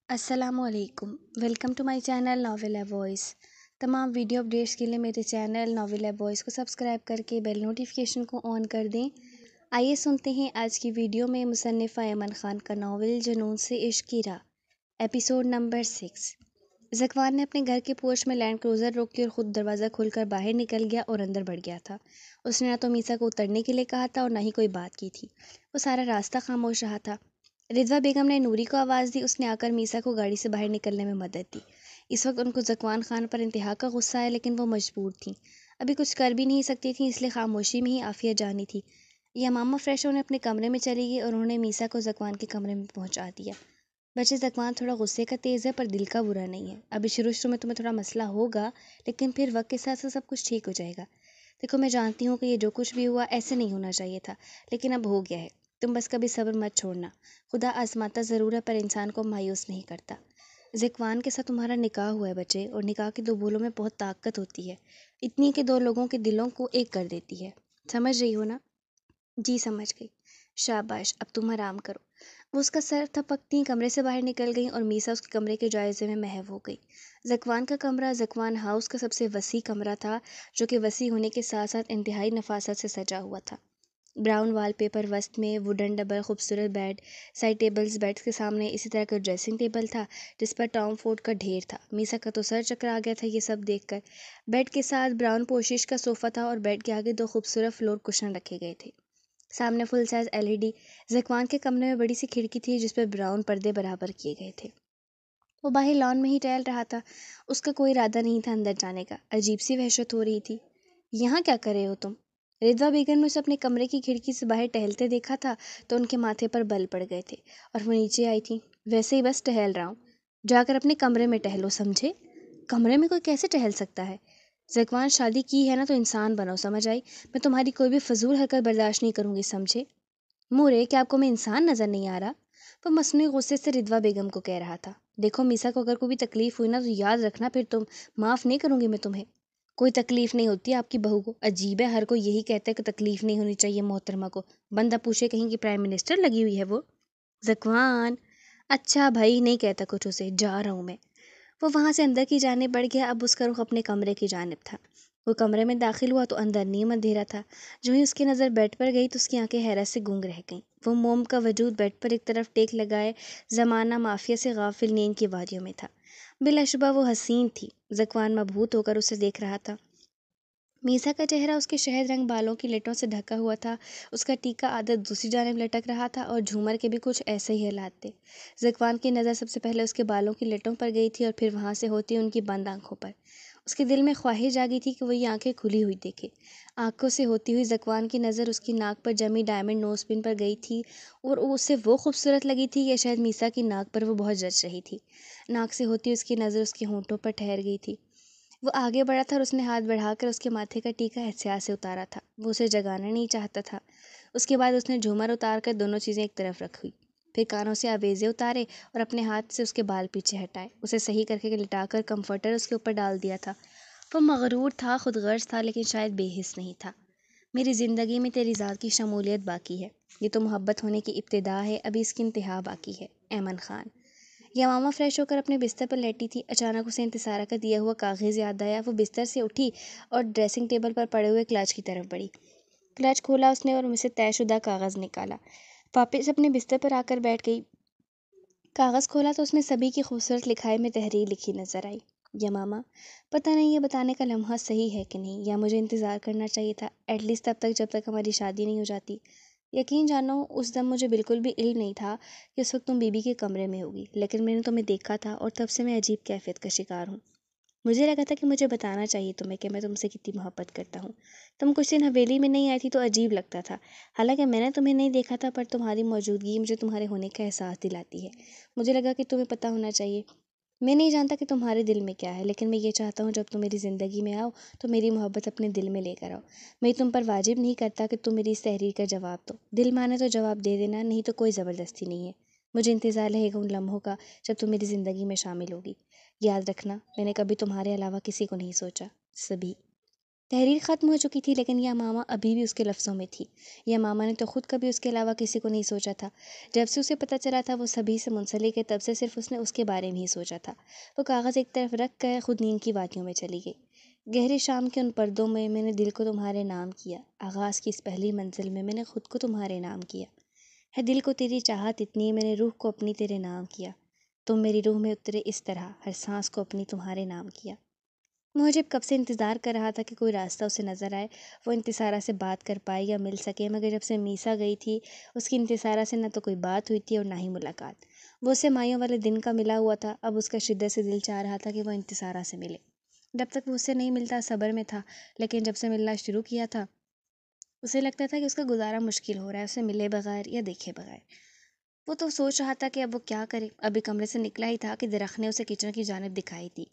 السلام علیکم، welcome to my channel novel ہے وائس۔ تمام ویڈیو اپڈیٹس کے لیے میرے چینل ناول ہے وائس کو سبسکرائب کر کے بیل نوٹیفیکیشن کو آن کر دیں۔ آئیے سنتے ہیں آج کی ویڈیو میں مصنفہ ایمن خان کا ناول جنون سے عشق کی راہ، ایپیسوڈ نمبر 6۔ ذکوان نے اپنے گھر کے پورچ میں لینڈ کروزر روکی اور خود دروازہ کھول کر باہر نکل گیا اور اندر بڑھ گیا تھا۔ اس نے نہ تو میسا کو اترنے کے لیے کہا تھا اور نہ ہی کوئی بات کی تھی۔ وہ سارا راستہ خاموش رہا تھا۔ رضویٰ بیگم نے نوری کو آواز دی۔ اس نے آ کر میسا کو گاڑی سے باہر نکلنے میں مدد دی۔ اس وقت ان کو ذکوان خان پر انتہا کا غصہ آیا، لیکن وہ مجبور تھیں، ابھی کچھ کر بھی نہیں سکتی تھیں، اس لیے خاموشی میں ہی عافیہ جانی تھی۔ یمامہ فریش ہونے اپنے کمرے میں چلی گئی اور انہوں نے میسا کو ذکوان کے کمرے میں پہنچا دیا۔ بچے، ذکوان تھوڑا غصے کا تیز ہے پر دل کا برا نہیں ہے۔ ابھی شروع میں تمہیں تھوڑا مسئلہ ہوگا، لیکن پھر وقت کے ساتھ سب کچھ ٹھیک ہو جائے گا۔ دیکھو، میں جانتی ہوں کہ یہ جو کچھ بھی ہوا ایسے نہیں ہونا چاہیے تھا، لیکن اب ہو گیا ہے۔ تم بس کبھی صبر مت چھوڑنا۔ خدا آزماتا ضرور ہے پر انسان کو مایوس نہیں کرتا۔ ذکوان کے ساتھ تمہارا نکاح ہوا ہے بچے، اور نکاح کے دو بولوں میں بہت طاقت ہوتی ہے، اتنی کہ دو لوگوں کے دلوں کو ایک کر دیتی ہے۔ سمجھ رہی ہو نا؟ جی سمجھ گئی۔ شاباش، اب تم آرام کرو۔ وہ اس کا سر تھپکتی کمرے سے باہر نکل گئیں اور میسا اس کے کمرے کے جائزے میں محو ہو گئی۔ ذکوان کا کمرہ ذکوان ہاؤس کا سب سے وسیع کمرہ تھا، جو کہ وسیع ہونے کے ساتھ ساتھ انتہائی نفاست سے سجا ہوا تھا۔ براؤن وال پیپر، وسط میں ووڈن ڈبل خوبصورت بیڈ، سائڈ ٹیبلز، بیڈ کے سامنے اسی طرح کا ڈریسنگ ٹیبل تھا جس پر ٹام فورڈ کا ڈھیر تھا۔ میسا کا تو سر چکرا گیا تھا یہ سب دیکھ کر۔ بیڈ کے ساتھ براؤن پوشش کا صوفہ تھا اور بیڈ کے آگے دو خوبصورت فلور کشن رکھے گئے تھے۔ سامنے فل سائز LED۔ ذکوان کے کمرے میں بڑی سی کھڑکی تھی جس پر براؤن پردے برابر کیے گئے تھے۔ وہ باہر لان میں ہی ٹہل رہا تھا، اس کا کوئی ارادہ نہیں تھا اندر جانے کا۔ عجیب سی وحشت ہو رہی تھی۔ یہاں کیا کر رہے ہو تم؟ رضویٰ بیگم نے اسے اپنے کمرے کی کھڑکی سے باہر ٹہلتے دیکھا تھا تو ان کے ماتھے پر بل پڑ گئے تھے اور وہ نیچے آئی تھیں۔ ویسے ہی بس ٹہل رہا ہوں، جا کر اپنے کمرے میں ٹہلو، سمجھے؟ کمرے میں کوئی کیسے ٹہل سکتا ہے؟ ذکوان، شادی کی ہے نا تو انسان بنو، سمجھ آئی؟ میں تمہاری کوئی بھی فضول حرکت برداشت نہیں کروں گی، سمجھے؟ مورے، کیا آپ کو میں انسان نظر نہیں آ رہا؟ وہ مصنوعی غصے سے رضویٰ بیگم کو کہہ رہا تھا۔ دیکھو میسا کو اگر کوئی بھی تکلیف ہوئی نا تو یاد رکھنا، پھر تم معاف نہیں کروں گی میں تمہیں۔ کوئی تکلیف نہیں ہوتی آپ کی بہو کو؟ عجیب ہے، ہر کوئی یہی کہتا ہے کہ تکلیف نہیں ہونی چاہیے محترمہ کو، بندہ پوچھے کہیں کہ پرائم منسٹر لگی ہوئی ہے وہ۔ ذکوان، اچھا بھائی، نہیں کہتا کچھ اسے، جا رہا ہوں میں۔ وہ وہاں سے اندر کی جانب بڑھ گیا۔ اب اس کا رخ اپنے کمرے کی جانب تھا۔ وہ کمرے میں داخل ہوا تو اندر نیم اندھیرا تھا۔ جو ہی اس کی نظر بیڈ پر گئی تو اس کی آنکھیں حیرت سے گونگ رہ گئیں۔ وہ موم کا وجود بیڈ پر ایک طرف ٹیک لگائے زمانہ مافیا سے غافل نیند کی وادیوں میں تھا۔ بلا شبہ وہ حسین تھی۔ ذکوان مبہوت ہو کر اسے دیکھ رہا تھا۔ میسا کا چہرہ اس کے شہد رنگ بالوں کی لٹوں سے ڈھکا ہوا تھا۔ اس کا ٹیکا عادت دوسری جانب لٹک رہا تھا اور جھومر کے بھی کچھ ایسے ہی حالات تھے۔ ذکوان کی نظر سب سے پہلے اس کے بالوں کی لٹوں پر گئی تھی اور پھر وہاں سے ہوتی ان کی بند آنکھوں پر۔ اس کے دل میں خواہش جاگی تھی کہ وہ یہ آنکھیں کھلی ہوئی دیکھے۔ آنکھوں سے ہوتی ہوئی ذکوان کی نظر اس کی ناک پر جمی ڈائمنڈ نوز پن پر گئی تھی اور اسے وہ خوبصورت لگی تھی کہ شاید میسا کی ناک پر وہ بہت جچ رہی تھی۔ ناک سے ہوتی اس کی نظر اس کے ہونٹوں پر ٹھہر گئی تھی۔ وہ آگے بڑھا تھا اور اس نے ہاتھ بڑھا کر اس کے ماتھے کا ٹیکا احتیاط سے اتارا تھا۔ وہ اسے جگانا نہیں چاہتا تھا۔ اس کے بعد اس نے جھومر اتار کر دونوں چیزیں ایک طرف رکھی، پھر کانوں سے آویزے اتارے اور اپنے ہاتھ سے اس کے بال پیچھے ہٹائے، اسے صحیح کر کے لٹا کر کمفرٹر اس کے اوپر ڈال دیا تھا۔ وہ مغرور تھا، خود غرض تھا، لیکن شاید بے حس نہیں تھا۔ میری زندگی میں تیری ذات کی شمولیت باقی ہے۔ یہ تو محبت ہونے کی ابتدا ہے، ابھی اس کی انتہا باقی ہے۔ ایمن خان۔ یمامہ فریش ہو کر اپنے بستر پر لیٹی تھی۔ اچانک اسے انتصارہ کا دیا ہوا کاغذ یاد آیا۔ وہ بستر سے اٹھی اور ڈریسنگ ٹیبل پر پڑے ہوئے کلچ کی طرف بڑھی۔ کلچ کھولا اس نے اور ان سے طے شدہ کاغذ نکالا۔ واپس اپنے بستر پر آ کر بیٹھ گئی۔ کاغذ کھولا تو اس میں سبھی کی خوبصورت لکھائی میں تحریر لکھی نظر آئی۔ یمامہ، پتہ نہیں یہ بتانے کا لمحہ صحیح ہے کہ نہیں، یا مجھے انتظار کرنا چاہیے تھا، ایٹ لیسٹ تب تک جب تک ہماری شادی نہیں ہو جاتی۔ یقین جانو، اس دم مجھے بالکل بھی علم نہیں تھا کہ اس وقت تم بی بی کے کمرے میں ہوگی، لیکن میں نے تمہیں دیکھا تھا اور تب سے میں عجیب کیفیت کا شکار ہوں۔ مجھے لگا تھا کہ مجھے بتانا چاہیے تمہیں کہ میں تم سے کتنی محبت کرتا ہوں۔ تم کچھ دن حویلی میں نہیں آئی تھی تو عجیب لگتا تھا، حالانکہ میں نے تمہیں نہیں دیکھا تھا، پر تمہاری موجودگی مجھے تمہارے ہونے کا احساس دلاتی ہے۔ مجھے لگا کہ تمہیں پتہ ہونا چاہیے۔ میں نہیں جانتا کہ تمہارے دل میں کیا ہے، لیکن میں یہ چاہتا ہوں جب تم میری زندگی میں آؤ تو میری محبت اپنے دل میں لے کر آؤ۔ میں تم پر واجب نہیں کرتا کہ تم میری اس تحریر کا جواب دو، دل مانے تو جواب دے دینا، نہیں تو کوئی زبردستی نہیں ہے۔ مجھے انتظار رہے گا ان لمحوں کا جب تم میری زندگی میں شامل ہوگی۔ یاد رکھنا، میں نے کبھی تمہارے علاوہ کسی کو نہیں سوچا۔ سبھی۔ تحریر ختم ہو چکی تھی لیکن یمامہ ابھی بھی اس کے لفظوں میں تھی۔ یمامہ نے تو خود کبھی اس کے علاوہ کسی کو نہیں سوچا تھا۔ جب سے اسے پتہ چلا تھا وہ سبھی سے منسلک ہے، تب سے صرف اس نے اس کے بارے میں ہی سوچا تھا۔ وہ کاغذ ایک طرف رکھ کر خود نیند کی وادیوں میں چلی گئی۔ گہرے شام کے ان پردوں میں نے دل کو تمہارے نام کیا، آغاز کی اس پہلی منزل میں نے خود کو تمہارے نام کیا، ہے دل کو تیری چاہت اتنی، میں نے روح کو اپنی تیرے نام کیا، تم میری روح میں اترے اس طرح، ہر سانس کو اپنی تمہارے نام کیا۔ محجب کب سے انتظار کر رہا تھا کہ کوئی راستہ اسے نظر آئے، وہ انتصارہ سے بات کر پائے یا مل سکے، مگر جب سے میسا گئی تھی اس کی انتصارہ سے نہ تو کوئی بات ہوئی تھی اور نہ ہی ملاقات۔ وہ اسے مائیوں والے دن کا ملا ہوا تھا، اب اس کا شدت سے دل چاہ رہا تھا کہ وہ انتصارہ سے ملے۔ جب تک وہ اس سے نہیں ملتا صبر میں تھا، لیکن جب سے ملنا شروع کیا تھا اسے لگتا تھا کہ اس کا گزارا مشکل ہو رہا ہے، اسے ملے بغیر یا دیکھے بغیر۔ وہ تو سوچ رہا تھا کہ اب وہ کیا کرے۔ ابھی کمرے سے نکلا ہی تھا کہ درخت نے اسے کچن کی جانب دکھائی دی۔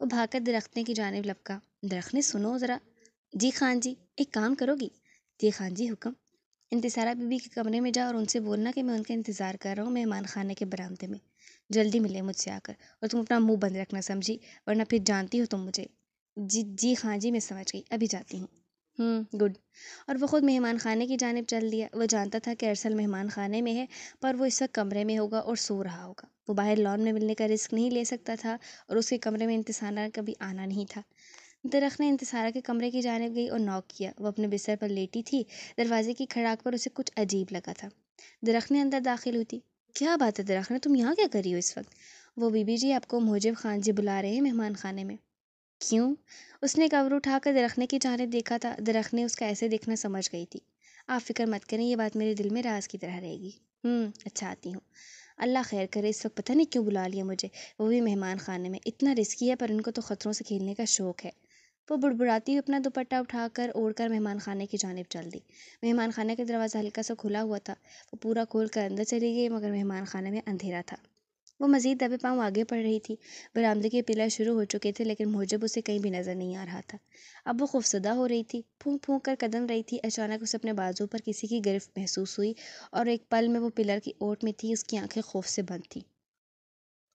وہ بھاگ کر درخت کی جانب لپکا۔ درخت نے سنو ذرا۔ جی خان جی، ایک کام کرو گی؟ جی خان جی، حکم۔ انتصارہ بی بی کے کمرے میں جا اور ان سے بولنا کہ میں ان کا انتظار کر رہا ہوں مہمان خانے کے برآمدے میں، جلدی ملے مجھ سے آ کر، اور تم اپنا منہ بند رکھنا، سمجھی؟ ورنہ پھر جانتی ہو تم مجھے۔ جی خان جی، میں سمجھ گئی، ابھی جاتی ہوں۔ گڈ۔ اور وہ خود مہمان خانے کی جانب چل دیا۔ وہ جانتا تھا کہ ارسل مہمان خانے میں ہے، پر وہ اس وقت کمرے میں ہوگا اور سو رہا ہوگا۔ وہ باہر لان میں ملنے کا رسک نہیں لے سکتا تھا اور اس کے کمرے میں انتصارہ کبھی آنا نہیں تھا۔ درخت نے انتصارہ کے کمرے کی جانب گئی اور ناک کیا۔ وہ اپنے بستر پر لیٹی تھی، دروازے کی کھڑاک پر اسے کچھ عجیب لگا تھا۔ درخت نے اندر داخل ہوئی تھی۔ کیا بات ہے درخت نے، تم یہاں کیا کر رہی ہو اس وقت؟ وہ بی بی جی، آپ کو محجب خان جی بلا رہے ہیں مہمان خانے میں۔ کیوں؟ اس نے کور اٹھا کر درخت کی جانب دیکھا تھا۔ درخت نے اس کا ایسے دیکھنا سمجھ گئی تھی۔ آپ فکر مت کریں، یہ بات میرے دل میں راز کی طرح رہے گی۔ اچھا، آتی ہوں۔ اللہ خیر کرے، اس وقت پتہ نہیں کیوں بلا لیا مجھے، وہ بھی مہمان خانے میں۔ اتنا رسکی ہے پر ان کو تو خطروں سے کھیلنے کا شوق ہے۔ وہ بڑبڑاتی ہوئی اپنا دوپٹہ اٹھا کر اوڑھ کر مہمان خانے کی جانب چل دی۔ مہمان خانے کا دروازہ ہلکا سا کھلا ہوا تھا۔ وہ پورا کھول کر اندر چلی گئی، مگر مہمان خانے میں اندھیرا تھا۔ وہ مزید دبے پاؤں آگے بڑھ رہی تھی۔ برآمدے کے پلر شروع ہو چکے تھے لیکن محجب اسے کہیں بھی نظر نہیں آ رہا تھا۔ اب وہ خوفزدہ ہو رہی تھی، پھونک پھونک کر قدم رہی تھی۔ اچانک اسے اپنے بازو پر کسی کی گرفت محسوس ہوئی اور ایک پل میں وہ پلر کی اوٹ میں تھی۔ اس کی آنکھیں خوف سے بند تھیں۔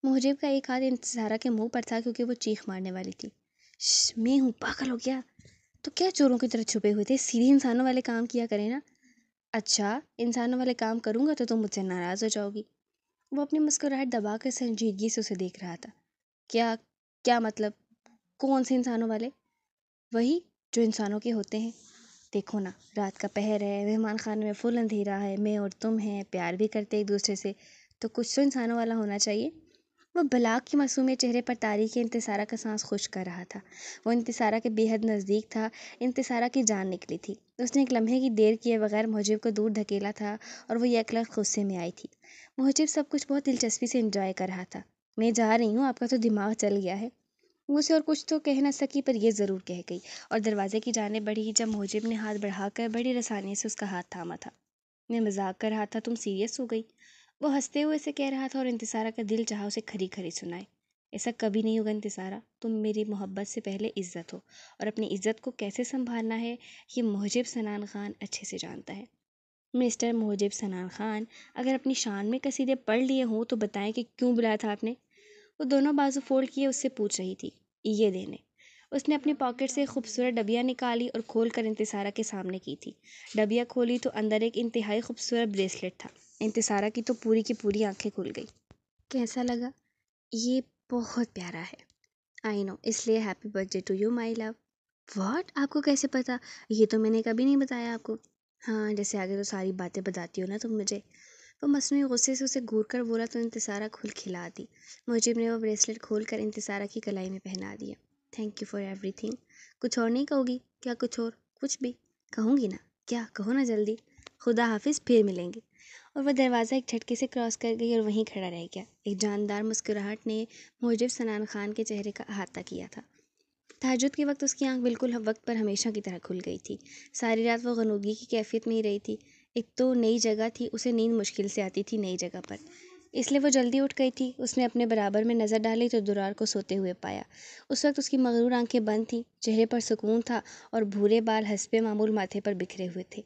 محجب کا ایک ہاتھ انتصارہ کے منہ پر تھا کیونکہ وہ چیخ مارنے والی تھی۔ میں ہوں، پاگل ہو گیا؟ تو کیا چوروں کی طرح چھپے ہوئے تھے؟ سیدھے انسانوں والے کام کیا کریں نا۔ اچھا، انسانوں والے کام کروں گا تو تم مجھ سے ناراض ہو جاؤ گی۔ وہ اپنی مسکراہٹ دبا کر سنجیدگی سے اسے دیکھ رہا تھا۔ کیا مطلب؟ کون سے انسانوں والے؟ وہی جو انسانوں کے ہوتے ہیں۔ دیکھو نا، رات کا پہر ہے، مہمان خانے میں فل اندھیرا ہے، میں اور تم ہیں، پیار بھی کرتے ایک دوسرے سے، تو کچھ تو انسانوں والا ہونا چاہیے۔ وہ بلاک کی معصوم چہرے پر تاریخ انتصارہ کا سانس خشک کر رہا تھا۔ وہ انتصارہ کے بے حد نزدیک تھا۔ انتصارہ کی جان نکلی تھی۔ اس نے ایک لمحے کی دیر کیے بغیر محجب کو دور دھکیلا تھا اور وہ یک لخت غصے میں آئی تھی۔ محجب سب کچھ بہت دلچسپی سے انجوائے کر رہا تھا۔ میں جا رہی ہوں، آپ کا تو دماغ چل گیا ہے۔ وہ اسے اور کچھ تو کہہ نہ سکی پر یہ ضرور کہہ گئی اور دروازے کی جانب بڑھی جب محجب نے ہاتھ بڑھا کر بڑی رسانی سے اس کا ہاتھ تھاما تھا۔ میں مذاق کر رہا تھا، تم سیریس ہو گئی؟ وہ ہنستے ہوئے اسے کہہ رہا تھا اور انتصارہ کا دل چاہا اسے کھری کھری سنائے۔ ایسا کبھی نہیں ہوگا انتصارہ، تم میری محبت سے پہلے عزت ہو اور اپنی عزت کو کیسے سنبھالنا ہے یہ محجب سنان خان اچھے سے جانتا ہے۔ مسٹر محجب سنان خان، اگر اپنی شان میں قصیدے پڑھ لیے ہوں تو بتائیں کہ کیوں بلایا تھا آپ نے؟ وہ دونوں بازو فولڈ کیے اس سے پوچھ رہی تھی۔ یہ دینے۔ اس نے اپنی پاکٹ سے خوبصورت ڈبیا نکالی اور کھول کر انتصارہ کے سامنے کی تھی۔ ڈبیا کھولی تو اندر ایک انتہائی خوبصورت بریسلیٹ تھا۔ انتصارہ کی تو پوری آنکھیں کھل گئی۔ کیسا لگا؟ یہ بہت پیارا ہے۔ آئی نو، اس لیے happy birthday to you my love. What? آپ کو کیسے پتا؟ یہ تو میں نے کبھی نہیں بتایا آپ کو۔ ہاں، جیسے آگے تو ساری باتیں بتاتی ہو نا تم مجھے۔ وہ مصنوعی غصے سے اسے گھور کر بولا تو انتصارہ کھلا دی۔ محجب نے وہ بریسلیٹ کھول کر انتصارہ کی کلائی میں پہنا دیا۔ Thank you for every thing. کچھ اور نہیں کہو گی کیا؟ کچھ اور؟ کچھ بھی کہوں گی نا۔ کیا؟ کہو نا جلدی۔ خدا حافظ، پھر ملیں گے۔ اور وہ دروازہ ایک جھٹکے سے کراس کر گئی اور وہیں کھڑا رہ گیا۔ ایک جاندار مسکراہٹ نے محجب سنان خان کے چہرے کا احاطہ کیا تھا۔ تہجد کے وقت اس کی آنکھ بالکل وقت پر ہمیشہ کی طرح کھل گئی تھی۔ ساری رات وہ غنودگی کی کیفیت میں ہی رہی تھی۔ ایک تو نئی جگہ تھی، اسے نیند مشکل سے آتی تھی نئی جگہ پر، اس لیے وہ جلدی اٹھ گئی تھی۔ اس نے اپنے برابر میں نظر ڈالی تو درار کو سوتے ہوئے پایا۔ اس وقت اس کی مغرور آنکھیں بند تھیں، چہرے پر سکون تھا اور بھورے بال حسب معمول ماتھے پر بکھرے ہوئے تھے۔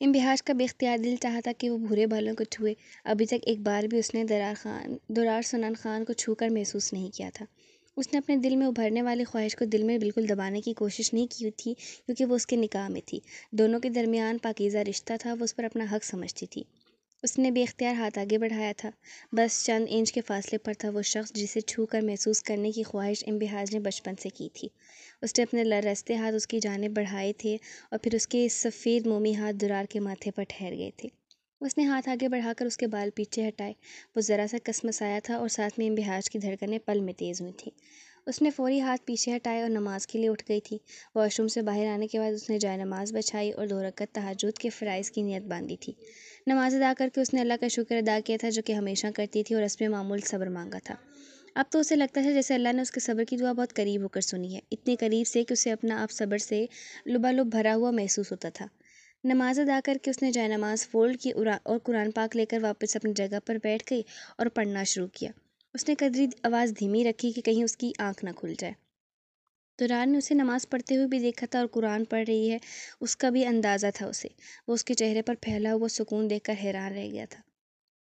امبہاج کا بے اختیار دل چاہتا کہ وہ بھورے بالوں کو چھوئے۔ ابھی تک ایک بار بھی اس نے درار سنان خان کو چھو کر محسوس نہیں کیا تھا۔ اس نے اپنے دل میں ابھرنے والی خواہش کو دل میں بالکل دبانے کی کوشش نہیں کی تھی، کیونکہ وہ اس کے نکاح میں تھی، دونوں کے درمیان پاکیزہ رشتہ تھا، وہ اس پر اپنا حق سمجھتی تھی۔ اس نے بے اختیار ہاتھ آگے بڑھایا تھا، بس چند انچ کے فاصلے پر تھا وہ شخص جسے چھو کر محسوس کرنے کی خواہش انبہاج نے بچپن سے کی تھی۔ اس نے اپنے لرزتے ہاتھ اس کی جانب بڑھائے تھے اور پھر اس کے سفید مومی ہاتھ درار کے ماتھے پر ٹھہر گئے تھے۔ اس نے ہاتھ آگے بڑھا کر اس کے بال پیچھے ہٹائے، وہ ذرا سا کسمسایا تھا اور ساتھ میں انبہاج کی دھڑکنیں پل میں تیز ہوئی تھیں۔ اس نے فوری ہاتھ پیچھے ہٹائے اور نماز کے لیے اٹھ گئی تھی۔ واش روم سے باہر آنے کے بعد اس نے جائے نماز بچھائی اور 2 رکعت تہجد کے فرائض کی نیت باندھی تھی۔ نماز ادا کر کے اس نے اللہ کا شکر ادا کیا تھا جو کہ ہمیشہ کرتی تھی، اور اس میں معمول صبر مانگا تھا۔ اب تو اسے لگتا تھا جیسے اللہ نے اس کے صبر کی دعا بہت قریب ہو کر سنی ہے، اتنے قریب سے کہ اسے اپنا آپ صبر سے لبالب بھرا ہوا محسوس ہوتا تھا۔ نماز ادا کر کے اس نے جائے نماز فولڈ کی اور قرآن پاک لے کر واپس اپنی جگہ پر بیٹھ گئی اور پڑھنا شروع کیا۔ اس نے قدری آواز دھیمی رکھی کہ کہیں اس کی آنکھ نہ کھل جائے۔ دوران نے اسے نماز پڑھتے ہوئے بھی دیکھا تھا اور قرآن پڑھ رہی ہے، اس کا بھی اندازہ تھا اسے۔ وہ اس کے چہرے پر پھیلا ہوا سکون دیکھ کر حیران رہ گیا تھا۔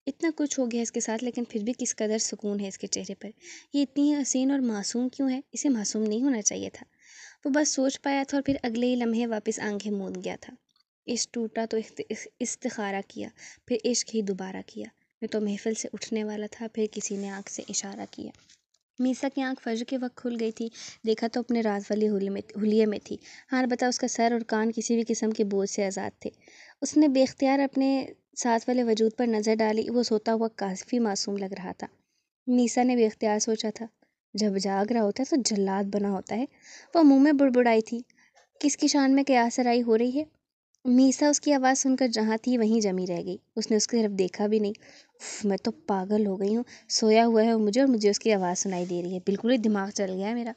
اتنا کچھ ہو گیا اس کے ساتھ، لیکن پھر بھی کس قدر سکون ہے اس کے چہرے پر۔ یہ اتنی حسین اور معصوم کیوں ہے؟ اسے معصوم نہیں ہونا چاہیے تھا۔ وہ بس سوچ پایا تھا اور پھر اگلے ہی لمحے واپس آنکھیں موند گیا تھا۔ عشق ٹوٹا تو استخارہ کیا، پھر عشق ہی دوبارہ کیا۔ میں تو محفل سے اٹھنے والا تھا، پھر کسی نے آنکھ سے اشارہ کیا۔ میسا کی آنکھ فجر کے وقت کھل گئی تھی۔ دیکھا تو اپنے رات والی حلیے میں تھی۔ ہاں البتہ اس کا سر اور کان کسی بھی قسم کے بوجھ سے آزاد تھے۔ اس نے بے اختیار اپنے ساتھ والے وجود پر نظر ڈالی، وہ سوتا ہوا کافی معصوم لگ رہا تھا۔ میسا نے بے اختیار سوچا تھا، جب جاگ رہا ہوتا ہے تو جلاد بنا ہوتا ہے۔ وہ منہ میں بڑبڑائی تھی، کس کی شان میں قیاس آرائی ہو رہی ہے؟ میسا اس کی آواز سن کر جہاں تھی وہیں جمی رہ گئی۔ اس نے اس کی طرف دیکھا بھی نہیں۔ میں تو پاگل ہو گئی ہوں، سویا ہوا ہے مجھے اور مجھے اس کی آواز سنائی دے رہی ہے، بالکل ہی دماغ چل گیا ہے میرا،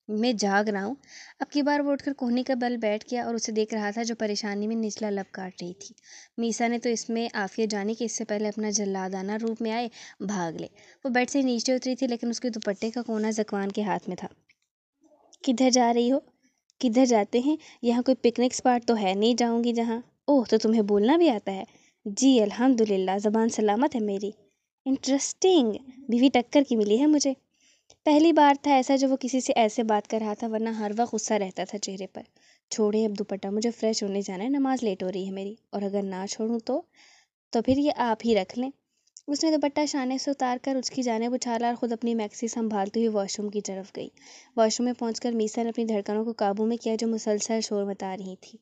میں جاگ رہا ہوں۔ اب کی بار وہ اٹھ کر کوہنی کا بل بیٹھ گیا اور اسے دیکھ رہا تھا جو پریشانی میں نچلا لب کاٹ رہی تھی۔ میسا نے تو اس میں عافیت جانی کہ اس سے پہلے اپنا جلادانہ روپ میں آئے بھاگ لے۔ وہ بیڈ سے نیچے اتری تھی، لیکن اس کے دوپٹے کا کونا زکوان کے ہاتھ میں تھا۔ کدھر جا رہی ہو؟ کدھر جاتے ہیں؟ یہاں کوئی پکنک اسپاٹ تو ہے نہیں جاؤں گی جہاں۔ اوہ تو تمہیں بولنا بھی آتا ہے؟ جی الحمدللہ، زبان سلامت ہے میری۔ انٹرسٹنگ، بیوی ٹکر کی ملی ہے مجھے۔ پہلی بار تھا ایسا جو وہ کسی سے ایسے بات کر رہا تھا، ورنہ ہر وقت غصہ رہتا تھا چہرے پر۔ چھوڑیں اب دوپٹہ، مجھے فریش ہونے جانا ہے، نماز لیٹ ہو رہی ہے میری، اور اگر نہ چھوڑوں تو پھر یہ آپ ہی رکھ لیں۔ اس نے دوپٹہ شانے سے اتار کر اس کی جانب اچھالا اور خود اپنی میکسی سنبھالتے ہوئے واش روم کی طرف گئی۔ واش روم میں پہنچ کر میسا نے اپنی دھڑکنوں کو قابو میں کیا جو مسلسل شور مچا رہی تھی۔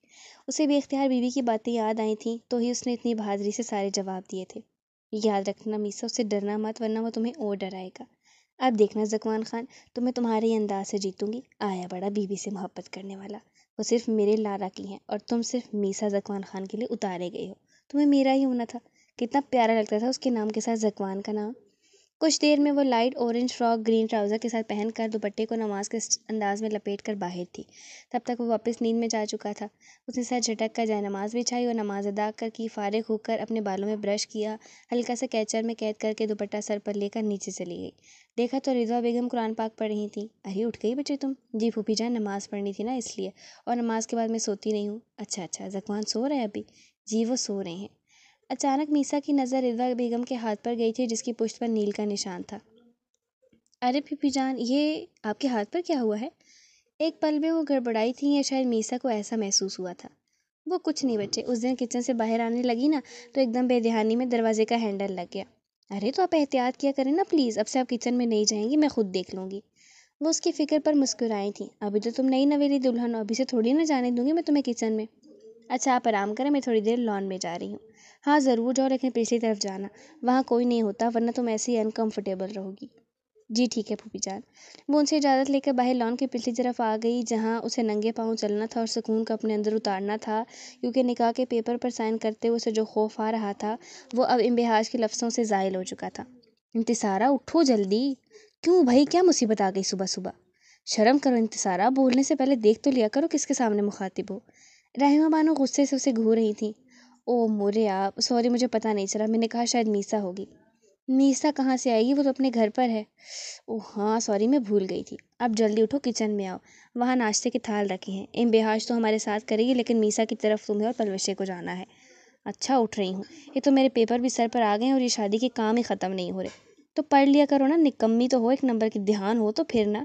اسے بے اختیار بیوی کی باتیں یاد آئی تھیں، تو ہی اس نے اتنی بہادری سے سارے جواب دیے تھے۔ یاد رکھنا میسا، اس سے ڈرنا مت، ورنہ وہ تمہیں اور ڈرائے گا۔ اب دیکھنا زکوان خان، تمہیں تمہارے ہی انداز سے جیتوں گی۔ آیا بڑا بیوی سے محبت کرنے والا، وہ صرف میرے لارا کی ہیں اور تم صرف میسا زکوان خان کے لیے اتارے گئے ہو۔ تمہیں میرا ہی ہونا تھا۔ کتنا پیارا لگتا تھا اس کے نام کے ساتھ زکوان کا نام۔ کچھ دیر میں وہ light orange frock green trouser کے ساتھ پہن کر دوپٹے کو نماز کے انداز میں لپیٹ کر باہر تھی۔ تب تک وہ واپس نیند میں جا چکا تھا۔ اس نے سر جھٹک کر جائے نماز بچھائی اور نماز ادا کر کی، فارغ ہو کر اپنے بالوں میں برش کیا، ہلکا سا کیچر میں قید کر کے دوپٹہ سر پر لے کر نیچے چلی گئی۔ دیکھا تو رضویٰ بیگم قرآن پاک پڑھ رہی تھیں۔ ارے اٹھ گئی بچے تم؟ جی پھوپھی جان، نماز پڑھنی تھی نا اس لیے، اور نماز کے بعد میں سوتی نہیں ہوں۔ اچھا، زکوان سو رہے ہیں ابھی؟ جی وہ سو رہے ہیں۔ اچانک میسا کی نظر رضویٰ بیگم کے ہاتھ پر گئی تھی جس کی پشت پر نیل کا نشان تھا۔ ارے پھوپھی جان، یہ آپ کے ہاتھ پر کیا ہوا ہے؟ ایک پل میں وہ گڑبڑائی تھی، یا شاید میسا کو ایسا محسوس ہوا تھا۔ وہ کچھ نہیں بچے، اس دن کچن سے باہر آنے لگی نا تو ایک دم بے دھیانی میں دروازے کا ہینڈل لگ گیا۔ ارے تو آپ احتیاط کیا کریں نا پلیز، اب سے آپ کچن میں نہیں جائیں گی، میں خود دیکھ لوں گی۔ وہ اس کی فکر پر مسکرائی تھیں۔ ابھی تو تم نئی نویلی دلہن ہو، ابھی سے تھوڑی نہ جانے دوں گی میں تمہیں کچن میں۔ اچھا آپ آرام کریں، میں تھوڑی دیر لان میں جا رہی ہوں۔ ہاں ضرور جاؤ، لیکن پچھلی طرف جانا، وہاں کوئی نہیں ہوتا، ورنہ تم ایسے ہی انکمفرٹیبل رہو گی۔ جی ٹھیک ہے پھوپھی جان۔ وہ ان سے اجازت لے کر باہر لان کی پچھلی طرف آ گئی، جہاں اسے ننگے پاؤں چلنا تھا اور سکون کو اپنے اندر اتارنا تھا، کیونکہ نکاح کے پیپر پر سائن کرتے ہوئے اسے جو خوف آ رہا تھا وہ اب انبہاج کے لفظوں سے زائل ہو چکا تھا۔ انتصارہ اٹھو جلدی۔ کیوں بھائی، کیا مصیبت آ گئی صبح صبح؟ شرم کرو انتصارہ، بولنے سے پہلے دیکھ تو لیا کرو کس کے سامنے مخاطب ہو۔ رحمہ بانو غصے سے اسے گھور رہی تھیں۔ او مورے آپ، سوری مجھے پتہ نہیں چلا، میں نے کہا شاید میسا ہوگی۔ میسا کہاں سے آئے گی، وہ تو اپنے گھر پر ہے۔ اوہ ہاں سوری، میں بھول گئی تھی۔ اب جلدی اٹھو، کچن میں آؤ، وہاں ناشتے کے تھال رکھے ہیں۔ انبہاج تو ہمارے ساتھ کرے گی، لیکن میسا کی طرف تمہیں اور پلوشے کو جانا ہے۔ اچھا اٹھ رہی ہوں، یہ تو میرے پیپر بھی سر پر آ گئے ہیں اور یہ شادی کے کام ہی ختم نہیں ہو رہے۔ تو پڑھ لیا کرو نا، نکمی تو ہو ایک نمبر کی، دھیان ہو تو پھر نا۔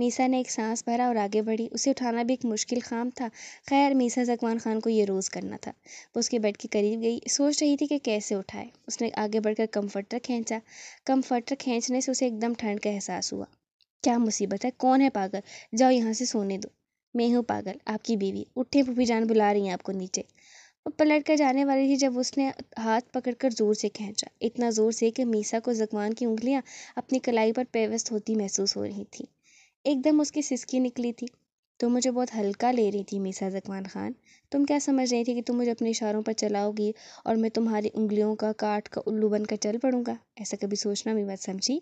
میسا نے ایک سانس بھرا اور آگے بڑھی۔ اسے اٹھانا بھی ایک مشکل کام تھا۔ خیر میسا زکوان خان کو یہ روز کرنا تھا۔ وہ اس کے بیڈ کے قریب گئی، سوچ رہی تھی کہ کیسے اٹھائے۔ اس نے آگے بڑھ کر کمفرٹر کھینچا۔ کمفرٹر کھینچنے سے اسے ایک دم ٹھنڈ کا احساس ہوا۔ کیا مصیبت ہے؟ کون ہے پاگل؟ جاؤ یہاں سے سونے دو۔ میں ہوں پاگل، آپ کی بیوی۔ اٹھیں، پھوپھی جان بلا رہی ہیں آپ کو نیچے۔ وہ پلٹ کر جانے والی تھی جب اس نے ہاتھ پکڑ کر زور سے کھینچا، اتنا زور سے کہ میسا کو زکوان کی انگلیاں اپنی کلائی پر پیوست ہوتی محسوس ہو رہی تھیں۔ ایک دم اس کی سسکی نکلی تھی۔ تم مجھے بہت ہلکا لے رہی تھی میسا زکوان خان۔ تم کیا سمجھ رہی تھی کہ تم مجھے اپنے اشاروں پر چلاؤ گی اور میں تمہاری انگلیوں کا کاٹ کا الو بن کر چل پڑوں گا؟ ایسا کبھی سوچنا بھی مت، سمجھی؟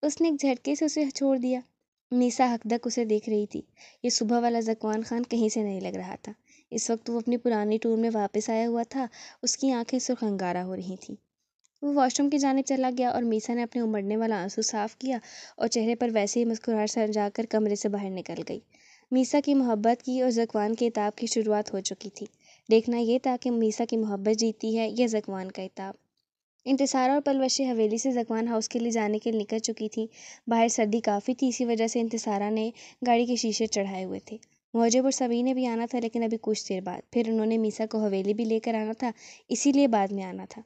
اس نے ایک جھٹکے سے اسے چھوڑ دیا۔ میسا حقدق اسے دیکھ رہی تھی۔ یہ صبح والا زکوان خان کہیں سے نہیں لگ رہا تھا۔ اس وقت وہ اپنی پرانی ٹور میں واپس آیا ہوا تھا۔ اس کی آنکھیں سرخ انگارہ ہو رہی تھیں۔ وہ واش روم کی جانب چلا گیا اور میسا نے اپنے امڑنے والا آنسو صاف کیا اور چہرے پر ویسے ہی مسکراہٹ سجا کر کمرے سے باہر نکل گئی۔ میسا کی محبت کی اور زکوان کے عتاب کی شروعات ہو چکی تھی۔ دیکھنا یہ تھا کہ میسا کی محبت جیتی ہے یا زکوان کا عتاب۔ انتصارہ اور پلوشیں حویلی سے زکوان ہاؤس کے لیے جانے کے لیے نکل چکی تھیں۔ باہر سردی کافی تھی، اسی وجہ سے انتصارہ نے گاڑی کے شیشے چڑھائے ہوئے تھے۔ معجب اور سبھی نے بھی آنا تھا لیکن ابھی کچھ دیر بعد۔ پھر انہوں نے میسا کو حویلی بھی لے کر آنا تھا، اسی لیے بعد میں آنا تھا۔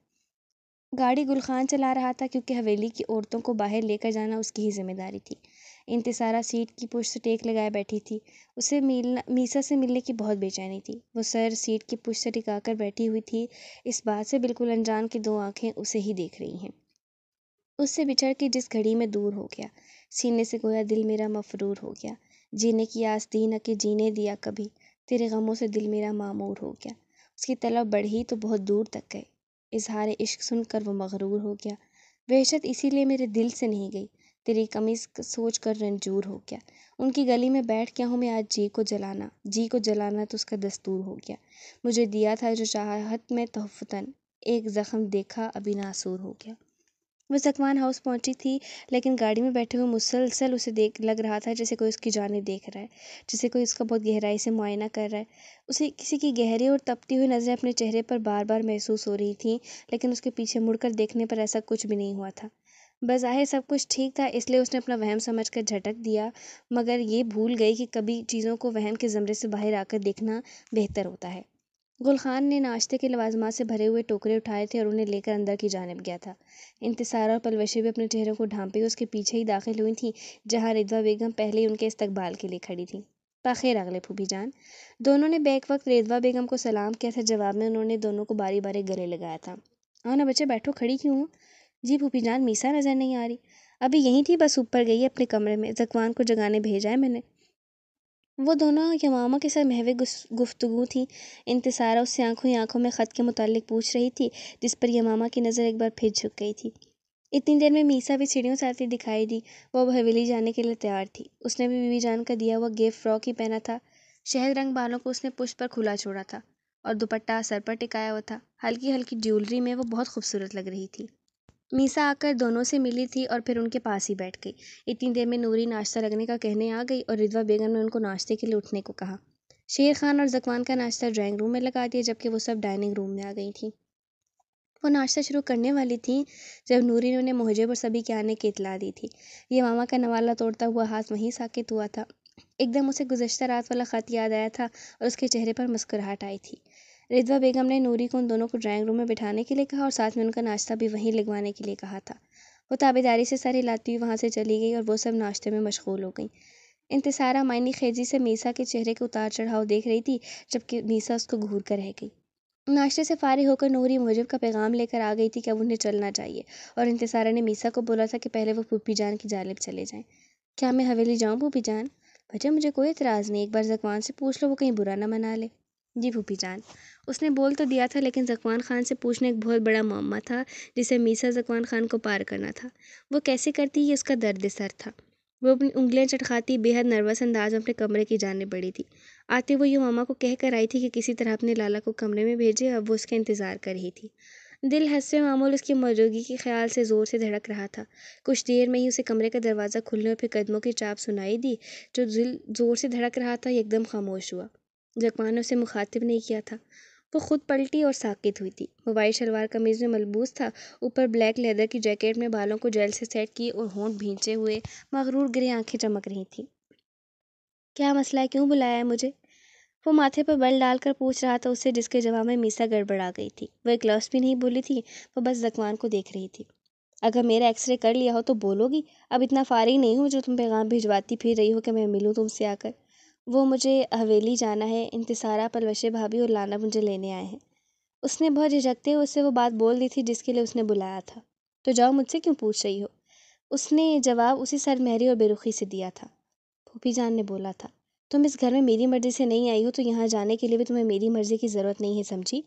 گاڑی گل خان چلا رہا تھا کیونکہ حویلی کی عورتوں کو باہر لے کر جانا اس کی ہی ذمہ داری تھی۔ انتصارہ سیٹ کی پشت سے ٹیک لگائے بیٹھی تھی۔ اسے میسا سے ملنے کی بہت بے چینی تھی۔ وہ سر سیٹ کی پشت سے ٹکا کر بیٹھی ہوئی تھی، اس بات سے بالکل انجان کہ دو آنکھیں اسے ہی دیکھ رہی ہیں۔ اس سے بچھڑ کے جس گھڑی میں دور ہو گیا، سینے سے گویا دل میرا مفرور ہو گیا۔ جینے کی آس دی نہ کہ جینے دیا کبھی، تیرے غموں سے دل میرا معمور ہو گیا۔ اس کی طلب بڑھی تو بہت دور تک گئے۔ اظہار عشق سن کر وہ مغرور ہو گیا۔ وحشت اسی لیے میرے دل سے نہیں گئی، تیری کمی سوچ کر رنجور ہو گیا۔ ان کی گلی میں بیٹھ گیا ہوں میں آج جی کو جلانا تو اس کا دستور ہو گیا۔ مجھے دیا تھا جو چاہت میں تحفتاً، ایک زخم دیکھا ابھی ناسور ہو گیا۔ وہ زکوان ہاؤس پہنچی تھی لیکن گاڑی میں بیٹھے ہوئے مسلسل اسے لگ رہا تھا جیسے کوئی اس کی جانب دیکھ رہا ہے، جیسے کوئی اس کا بہت گہرائی سے معائنہ کر رہا ہے۔ اسے کسی کی گہری اور تپتی ہوئی نظریں اپنے چہرے پر بار بار محسوس ہو رہی تھیں، لیکن اس کے پیچھے مڑ کر دیکھنے پر ایسا کچھ بھی نہیں ہوا تھا۔ بظاہر سب کچھ ٹھیک تھا، اس لیے اس نے اپنا وہم سمجھ کر جھٹک دیا، مگر یہ بھول گئی کہ کبھی چیزوں کو وہم کے زمرے سے باہر آ کر دیکھنا بہتر ہوتا ہے۔ گل خان نے ناشتے کے لوازمات سے بھرے ہوئے ٹوکرے اٹھائے تھے اور انہیں لے کر اندر کی جانب گیا تھا۔ انتصارہ اور پلوشیں بھی اپنے چہروں کو ڈھانپے اس کے پیچھے ہی داخل ہوئی تھیں، جہاں رضویٰ بیگم پہلے ہی ان کے استقبال کے لیے کھڑی تھیں۔ بخیر اگلے پھوپھی جان۔ دونوں نے بیک وقت رضویٰ بیگم کو سلام کیا تھا، جواب میں انہوں نے دونوں کو باری باری گلے لگایا تھا۔ آؤ نا بچے بیٹھو، کھڑی کیوں ہو؟ جی پھوپھی جان، میسا نظر نہیں آ رہی؟ ابھی یہیں تھی، بس اوپر گئی ہے اپنے کمرے میں، زکوان کو جگانے بھیجا ہے میں نے۔ وہ دونوں یمامہ کے ساتھ محو گفتگو تھی۔ انتصارہ اس سے آنکھوں ہی آنکھوں میں خط کے متعلق پوچھ رہی تھی، جس پر یمامہ کی نظر ایک بار پھر جھک گئی تھی۔ اتنی دیر میں میسا بھی سیڑھیوں سے آتی دکھائی دی۔ وہ اب حویلی جانے کے لیے تیار تھی۔ اس نے بھی بیوی جان کا دیا ہوا گیف فراک ہی پہنا تھا۔ شہد رنگ بالوں کو اس نے پشت پر کھلا چھوڑا تھا اور دوپٹہ سر پر ٹکایا ہوا تھا۔ ہلکی ہلکی جیولری میں وہ بہت خوبصورت لگ رہی تھی۔ میسا آ کر دونوں سے ملی تھی اور پھر ان کے پاس ہی بیٹھ گئی۔ اتنی دیر میں نوری ناشتہ لگنے کا کہنے آ گئی اور رضویٰ بیگم نے ان کو ناشتے کے لیے اٹھنے کو کہا۔ شیر خان اور زکوان کا ناشتہ ڈرائنگ روم میں لگا دیا، جبکہ وہ سب ڈائننگ روم میں آ گئی تھیں۔ وہ ناشتہ شروع کرنے والی تھیں جب نوری نے انہیں محجب اور سبھی کے آنے کی اطلاع دی تھی۔ یہ ماما کا نوالا توڑتا ہوا ہاتھ وہیں ساکت ہوا تھا۔ ایک دم اسے گزشتہ رات والا خط یاد آیا تھا اور اس کے چہرے پر مسکراہٹ آئی تھی۔ رضویٰ بیگم نے نوری کو ان دونوں کو ڈرائنگ روم میں بٹھانے کے لیے کہا اور ساتھ میں ان کا ناشتہ بھی وہیں لگوانے کے لیے کہا تھا۔ وہ تابعداری سے سر ہلاتی ہوئی وہاں سے چلی گئی اور وہ سب ناشتے میں مشغول ہو گئیں۔ انتصارہ معنی خیزی سے میسا کے چہرے کے اتار چڑھاؤ دیکھ رہی تھی، جبکہ میسا اس کو گھور کر رہ گئی۔ ناشتے سے فارغ ہو کر نوری محجب کا پیغام لے کر آ گئی تھی کہ اب انہیں چلنا چاہیے، اور انتصارہ نے میسا کو بولا تھا کہ پہلے وہ پھوپھی جان کی جانب چلے جائیں۔ کیا میں حویلی جاؤں پھوپھی جان؟ بچے مجھے کوئی اعتراض نہیں، ایک بار زکوان سے پوچھ لو، وہ کہیں برا نہ منا لے۔ جی پھوپھی جان۔ اس نے بول تو دیا تھا لیکن زکوان خان سے پوچھنا ایک بہت بڑا معمہ تھا جسے میسا زکوان خان کو پار کرنا تھا۔ وہ کیسے کرتی یہ اس کا درد سر تھا۔ وہ اپنی انگلیاں چٹکھاتی بے حد نروس انداز میں اپنے کمرے کی جانب بڑھی تھی۔ آتے وہ یمامہ کو کہہ کر آئی تھی کہ کسی طرح اپنے لالا کو کمرے میں بھیجے، اب وہ اس کا انتظار کر رہی تھی۔ دل حسب معمول اس کی موجودگی کے خیال سے زور سے دھڑک رہا تھا۔ کچھ دیر میں ہی اسے کمرے کا دروازہ کھلنے اور پھر قدموں کی چاپ سنائی دی۔ جو دل زور سے دھڑک رہا تھا ایک دم خاموش ہوا۔ زکوان نے اسے مخاطب نہیں کیا تھا۔ وہ خود پلٹی اور ساکت ہوئی تھی۔ وہ وائٹ شلوار قمیض میں ملبوس تھا، اوپر بلیک لیدر کی جیکٹ میں بالوں کو جیل سے سیٹ کیے اور ہونٹ بھینچے ہوئے مغرور گرے آنکھیں چمک رہی تھیں۔ کیا مسئلہ ہے؟ کیوں بلایا ہے مجھے؟ وہ ماتھے پر بل ڈال کر پوچھ رہا تھا اس سے، جس کے جواب میں میسا گڑبڑا گئی تھی۔ وہ ایک لفظ بھی نہیں بولی تھی، وہ بس زکوان کو دیکھ رہی تھی۔ اگر میرا ایکس رے کر لیا ہو تو بولو گی؟ اب اتنا فارغ نہیں ہوں جو تم پیغام بھجواتی پھر رہی ہو کہ میں ملوں تم سے آ کر۔ وہ مجھے حویلی جانا ہے، انتصارہ، پلوشے بھابھی اور لانا مجھے لینے آئے ہیں۔ اس نے بہت جھجکتے ہوئے اس سے وہ بات بول دی تھی جس کے لیے اس نے بلایا تھا۔ تو جاؤ، مجھ سے کیوں پوچھ رہی ہو؟ اس نے جواب اسی سرمہری اور بے رخی سے دیا تھا۔ پھوپھی جان نے بولا تھا، تم اس گھر میں میری مرضی سے نہیں آئی ہو تو یہاں جانے کے لیے بھی تمہیں میری مرضی کی ضرورت نہیں ہے، سمجھی؟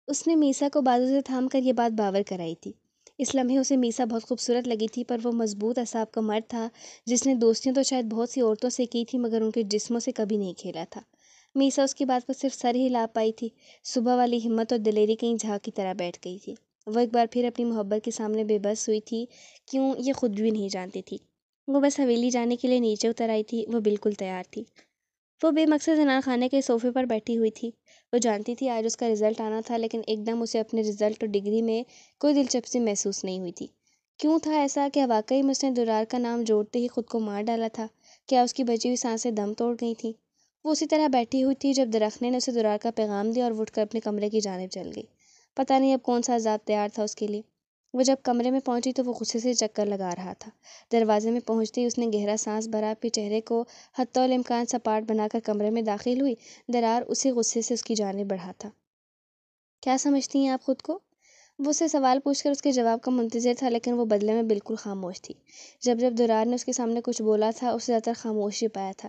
اس نے میسا کو بازو سے تھام کر یہ بات باور کرائی تھی۔ اس لمحے اسے میسا بہت خوبصورت لگی تھی، پر وہ مضبوط اعصاب کا مرد تھا جس نے دوستیاں تو شاید بہت سی عورتوں سے کی تھی مگر ان کے جسموں سے کبھی نہیں کھیلا تھا۔ میسا اس کی بات پر صرف سر ہی لا پائی تھی۔ صبح والی ہمت اور دلیری کہیں جھاگ کی طرح بیٹھ گئی تھی۔ وہ ایک بار پھر اپنی محبت کے سامنے بے بس ہوئی تھی، کیوں یہ خود بھی نہیں جانتی تھی۔ وہ بس حویلی جانے کے لیے نیچے اتر آئی تھی، وہ بالکل تیار تھی۔ وہ بے مقصد زنان خانے کے صوفے پر بیٹھی ہوئی تھی۔ وہ جانتی تھی آج اس کا رزلٹ آنا تھا، لیکن ایک دم اسے اپنے رزلٹ اور ڈگری میں کوئی دلچسپی محسوس نہیں ہوئی تھی۔ کیوں تھا ایسا؟ کیا واقعی میں اس نے درار کا نام جوڑتے ہی خود کو مار ڈالا تھا؟ کیا اس کی بچی ہوئی سانسیں دم توڑ گئی تھیں؟ وہ اسی طرح بیٹھی ہوئی تھی جب درخنے نے اسے درار کا پیغام دیا اور وہ اٹھ کر اپنے کمرے کی جانب چل گئی۔ پتہ نہیں اب کون سا عذاب تیار تھا اس کے لیے۔ وہ جب کمرے میں پہنچی تو وہ غصے سے چکر لگا رہا تھا۔ دروازے میں پہنچتے ہی اس نے گہرا سانس بھرا، پھر چہرے کو حتی الامکان سپاٹ بنا کر کمرے میں داخل ہوئی۔ درار اسی غصے سے اس کی جانب بڑھا تھا۔ کیا سمجھتی ہیں آپ خود کو؟ وہ اسے سوال پوچھ کر اس کے جواب کا منتظر تھا، لیکن وہ بدلے میں بالکل خاموش تھی۔ جب درار نے اس کے سامنے کچھ بولا تھا، اسے زیادہ تر خاموش ہی پایا تھا۔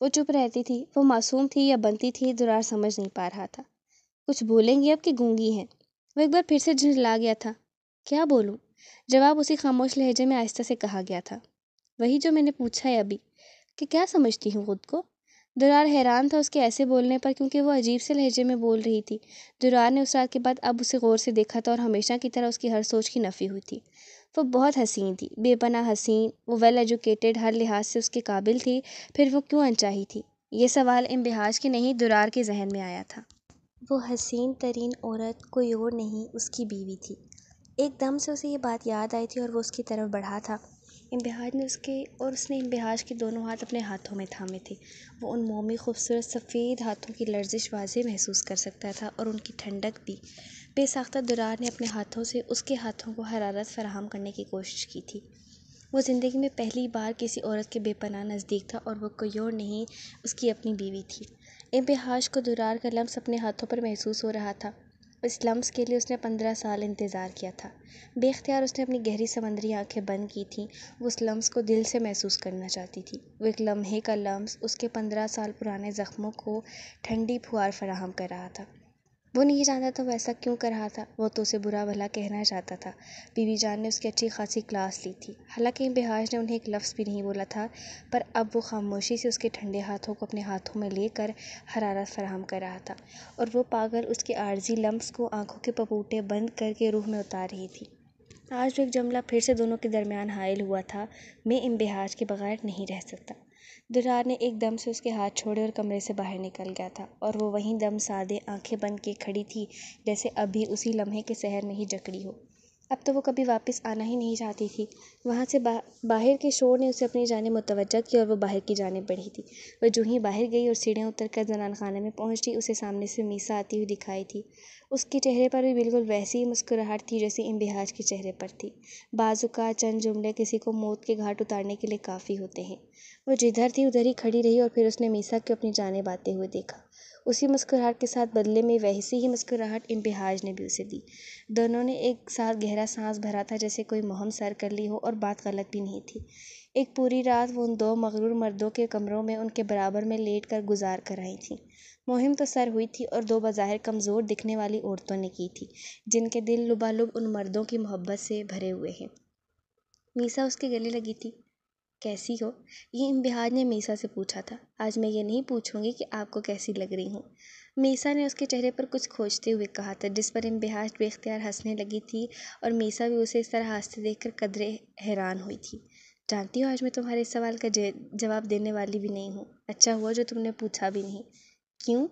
وہ چپ رہتی تھی۔ وہ معصوم تھی یا بنتی تھی، درار سمجھ نہیں پا رہا تھا۔ کچھ بولیں گی اب کہ گونگی ہیں؟ وہ ایک بار پھر سے جھنجھلا گیا تھا۔ کیا بولوں؟ جواب اسی خاموش لہجے میں آہستہ سے کہا گیا تھا۔ وہی جو میں نے پوچھا ہے ابھی، کہ کیا سمجھتی ہوں خود کو؟ درار حیران تھا اس کے ایسے بولنے پر، کیونکہ وہ عجیب سے لہجے میں بول رہی تھی۔ درار نے اس رات کے بعد اب اسے غور سے دیکھا تھا اور ہمیشہ کی طرح اس کی ہر سوچ کی نفی ہوئی تھی۔ وہ بہت حسین تھی، بے پناہ حسین۔ وہ ویل ایجوکیٹڈ، ہر لحاظ سے اس کے قابل تھی، پھر وہ کیوں انچاہی تھی؟ یہ سوال انبہاج کے نہیں، درار کے ذہن میں آیا تھا۔ وہ حسین ترین عورت کوئی اور نہیں، اس کی بیوی تھی۔ ایک دم سے اسے یہ بات یاد آئی تھی اور وہ اس کی طرف بڑھا تھا۔ اس نے انبہاج کے دونوں ہاتھ اپنے ہاتھوں میں تھامے تھے۔ وہ ان مومی خوبصورت سفید ہاتھوں کی لرزش واضح محسوس کر سکتا تھا اور ان کی ٹھنڈک بھی۔ بے ساختہ درار نے اپنے ہاتھوں سے اس کے ہاتھوں کو حرارت فراہم کرنے کی کوشش کی تھی۔ وہ زندگی میں پہلی بار کسی عورت کے بے پناہ نزدیک تھا، اور وہ کوئی اور نہیں، اس کی اپنی بیوی تھی۔ انبہاج کو درار کا لمس اپنے ہاتھوں پر محسوس ہو رہا تھا۔ اس لمس کے لیے اس نے 15 سال انتظار کیا تھا۔ بے اختیار اس نے اپنی گہری سمندری آنکھیں بند کی تھیں۔ وہ اس لمس کو دل سے محسوس کرنا چاہتی تھی۔ وہ ایک لمحے کا لمس اس کے 15 سال پرانے زخموں کو ٹھنڈی پھوار فراہم کر رہا تھا۔ وہ نہیں جانتا تھا وہ ایسا کیوں کر رہا تھا۔ وہ تو اسے برا بھلا کہنا چاہتا تھا۔ بیوی جان نے اس کی اچھی خاصی کلاس لی تھی، حالانکہ انبہاج نے انہیں ایک لفظ بھی نہیں بولا تھا، پر اب وہ خاموشی سے اس کے ٹھنڈے ہاتھوں کو اپنے ہاتھوں میں لے کر حرارت فراہم کر رہا تھا، اور وہ پاگل اس کے عارضی لمس کو آنکھوں کے پپوٹے بند کر کے روح میں اتار رہی تھی۔ آج وہ ایک جملہ پھر سے دونوں کے درمیان حائل ہوا تھا، میں انبہاج کے بغیر نہیں رہ سکتا۔ درار نے ایک دم سے اس کے ہاتھ چھوڑے اور کمرے سے باہر نکل گیا تھا، اور وہ وہیں دم سادے آنکھیں بند کیے کھڑی تھی، جیسے ابھی اسی لمحے کے سحر میں ہی جکڑی ہو۔ اب تو وہ کبھی واپس آنا ہی نہیں چاہتی تھی۔ وہاں سے باہر کے شور نے اسے اپنی جانب متوجہ کیا اور وہ باہر کی جانب بڑھی تھی۔ وہ جو ہی باہر گئی اور سیڑھیاں اتر کر زنان خانے میں پہنچی، اسے سامنے سے میسا آتی ہوئی دکھائی تھی۔ اس کے چہرے پر بھی بالکل ویسی ہی مسکراہٹ تھی جیسے انبہاج کے چہرے پر تھی۔ بعض اوقات چند جملے کسی کو موت کے گھاٹ اتارنے کے لیے کافی ہوتے ہیں۔ وہ جدھر تھی ادھر ہی کھڑی رہی اور پھر اس نے میسا کو اپنی جانب آتے ہوئے دیکھا۔ اسی مسکراہٹ کے ساتھ بدلے میں ویسی ہی مسکراہٹ انبہاج نے بھی اسے دی۔ دونوں نے ایک ساتھ گہرا سانس بھرا تھا، جیسے کوئی مہم سر کر لی ہو، اور بات غلط بھی نہیں تھی۔ ایک پوری رات وہ ان دو مغرور مردوں کے کمروں میں ان کے برابر میں لیٹ کر گزار کر آئی تھیں۔ مہم تو سر ہوئی تھی اور دو بظاہر کمزور دکھنے والی عورتوں نے کی تھی، جن کے دل لبالب ان مردوں کی محبت سے بھرے ہوئے ہیں۔ میسا اس کے گلے لگی تھی۔ کیسی ہو؟ یہ انبہاج نے میسا سے پوچھا تھا۔ آج میں یہ نہیں پوچھوں گی کہ آپ کو کیسی لگ رہی ہوں، میسا نے اس کے چہرے پر کچھ کھوجتے ہوئے کہا تھا، جس پر انبہاج بے اختیار ہنسنے لگی تھی، اور میسا بھی اسے اس طرح ہنستے دیکھ کر قدرے حیران ہوئی تھی۔ جانتی ہو آج میں تمہارے اس سوال کا جواب دینے والی بھی نہیں ہوں۔ اچھا ہوا جو تم نے پوچھا بھی نہیں۔ کیوں؟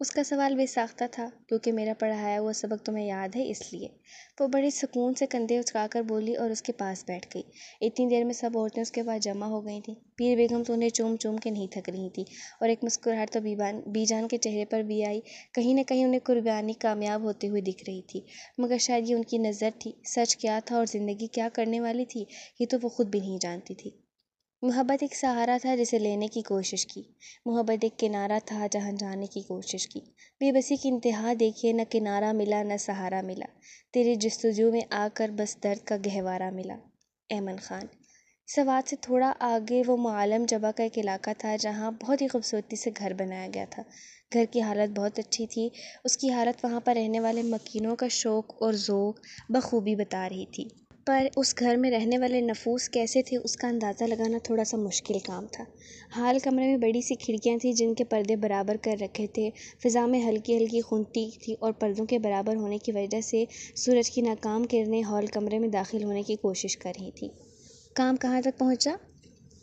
اس کا سوال بے ساختہ تھا، کیونکہ میرا پڑھایا ہوا سبق تمہیں یاد ہے اس لیے۔ وہ بڑے سکون سے کندھے اچکا کر بولی اور اس کے پاس بیٹھ گئی۔ اتنی دیر میں سب عورتیں اس کے پاس جمع ہو گئی تھیں۔ پیر بیگم تو انہیں چوم چوم کے نہیں تھک رہی تھی، اور ایک مسکراہٹ تو بی جان کے چہرے پر بھی آئی۔ کہیں نہ کہیں انہیں قربانی کامیاب ہوتے ہوئے دکھ رہی تھی، مگر شاید یہ ان کی نظر تھی۔ سچ کیا تھا اور زندگی کیا کرنے والی تھی، یہ تو وہ خود بھی نہیں جانتی تھی۔ محبت ایک سہارا تھا جسے لینے کی کوشش کی، محبت ایک کنارہ تھا جہاں جانے کی کوشش کی۔ بے بسی کی انتہا دیکھیے، نہ کنارہ ملا نہ سہارا ملا، تیری جستجو میں آ کر بس درد کا گہوارہ ملا۔ ایمن خان۔ سوات سے تھوڑا آگے وہ معالم جبہ کا ایک علاقہ تھا جہاں بہت ہی خوبصورتی سے گھر بنایا گیا تھا۔ گھر کی حالت بہت اچھی تھی، اس کی حالت وہاں پر رہنے والے مکینوں کا شوق اور ذوق بخوبی بتا رہی تھی۔ پر اس گھر میں رہنے والے نفوس کیسے تھے، اس کا اندازہ لگانا تھوڑا سا مشکل کام تھا۔ حال کمرے میں بڑی سی کھڑکیاں تھیں جن کے پردے برابر کر رکھے تھے، فضا میں ہلکی ہلکی خنتی تھی، اور پردوں کے برابر ہونے کی وجہ سے سورج کی ناکام کرنیں ہال کمرے میں داخل ہونے کی کوشش کر رہی تھیں۔ کام کہاں تک پہنچا؟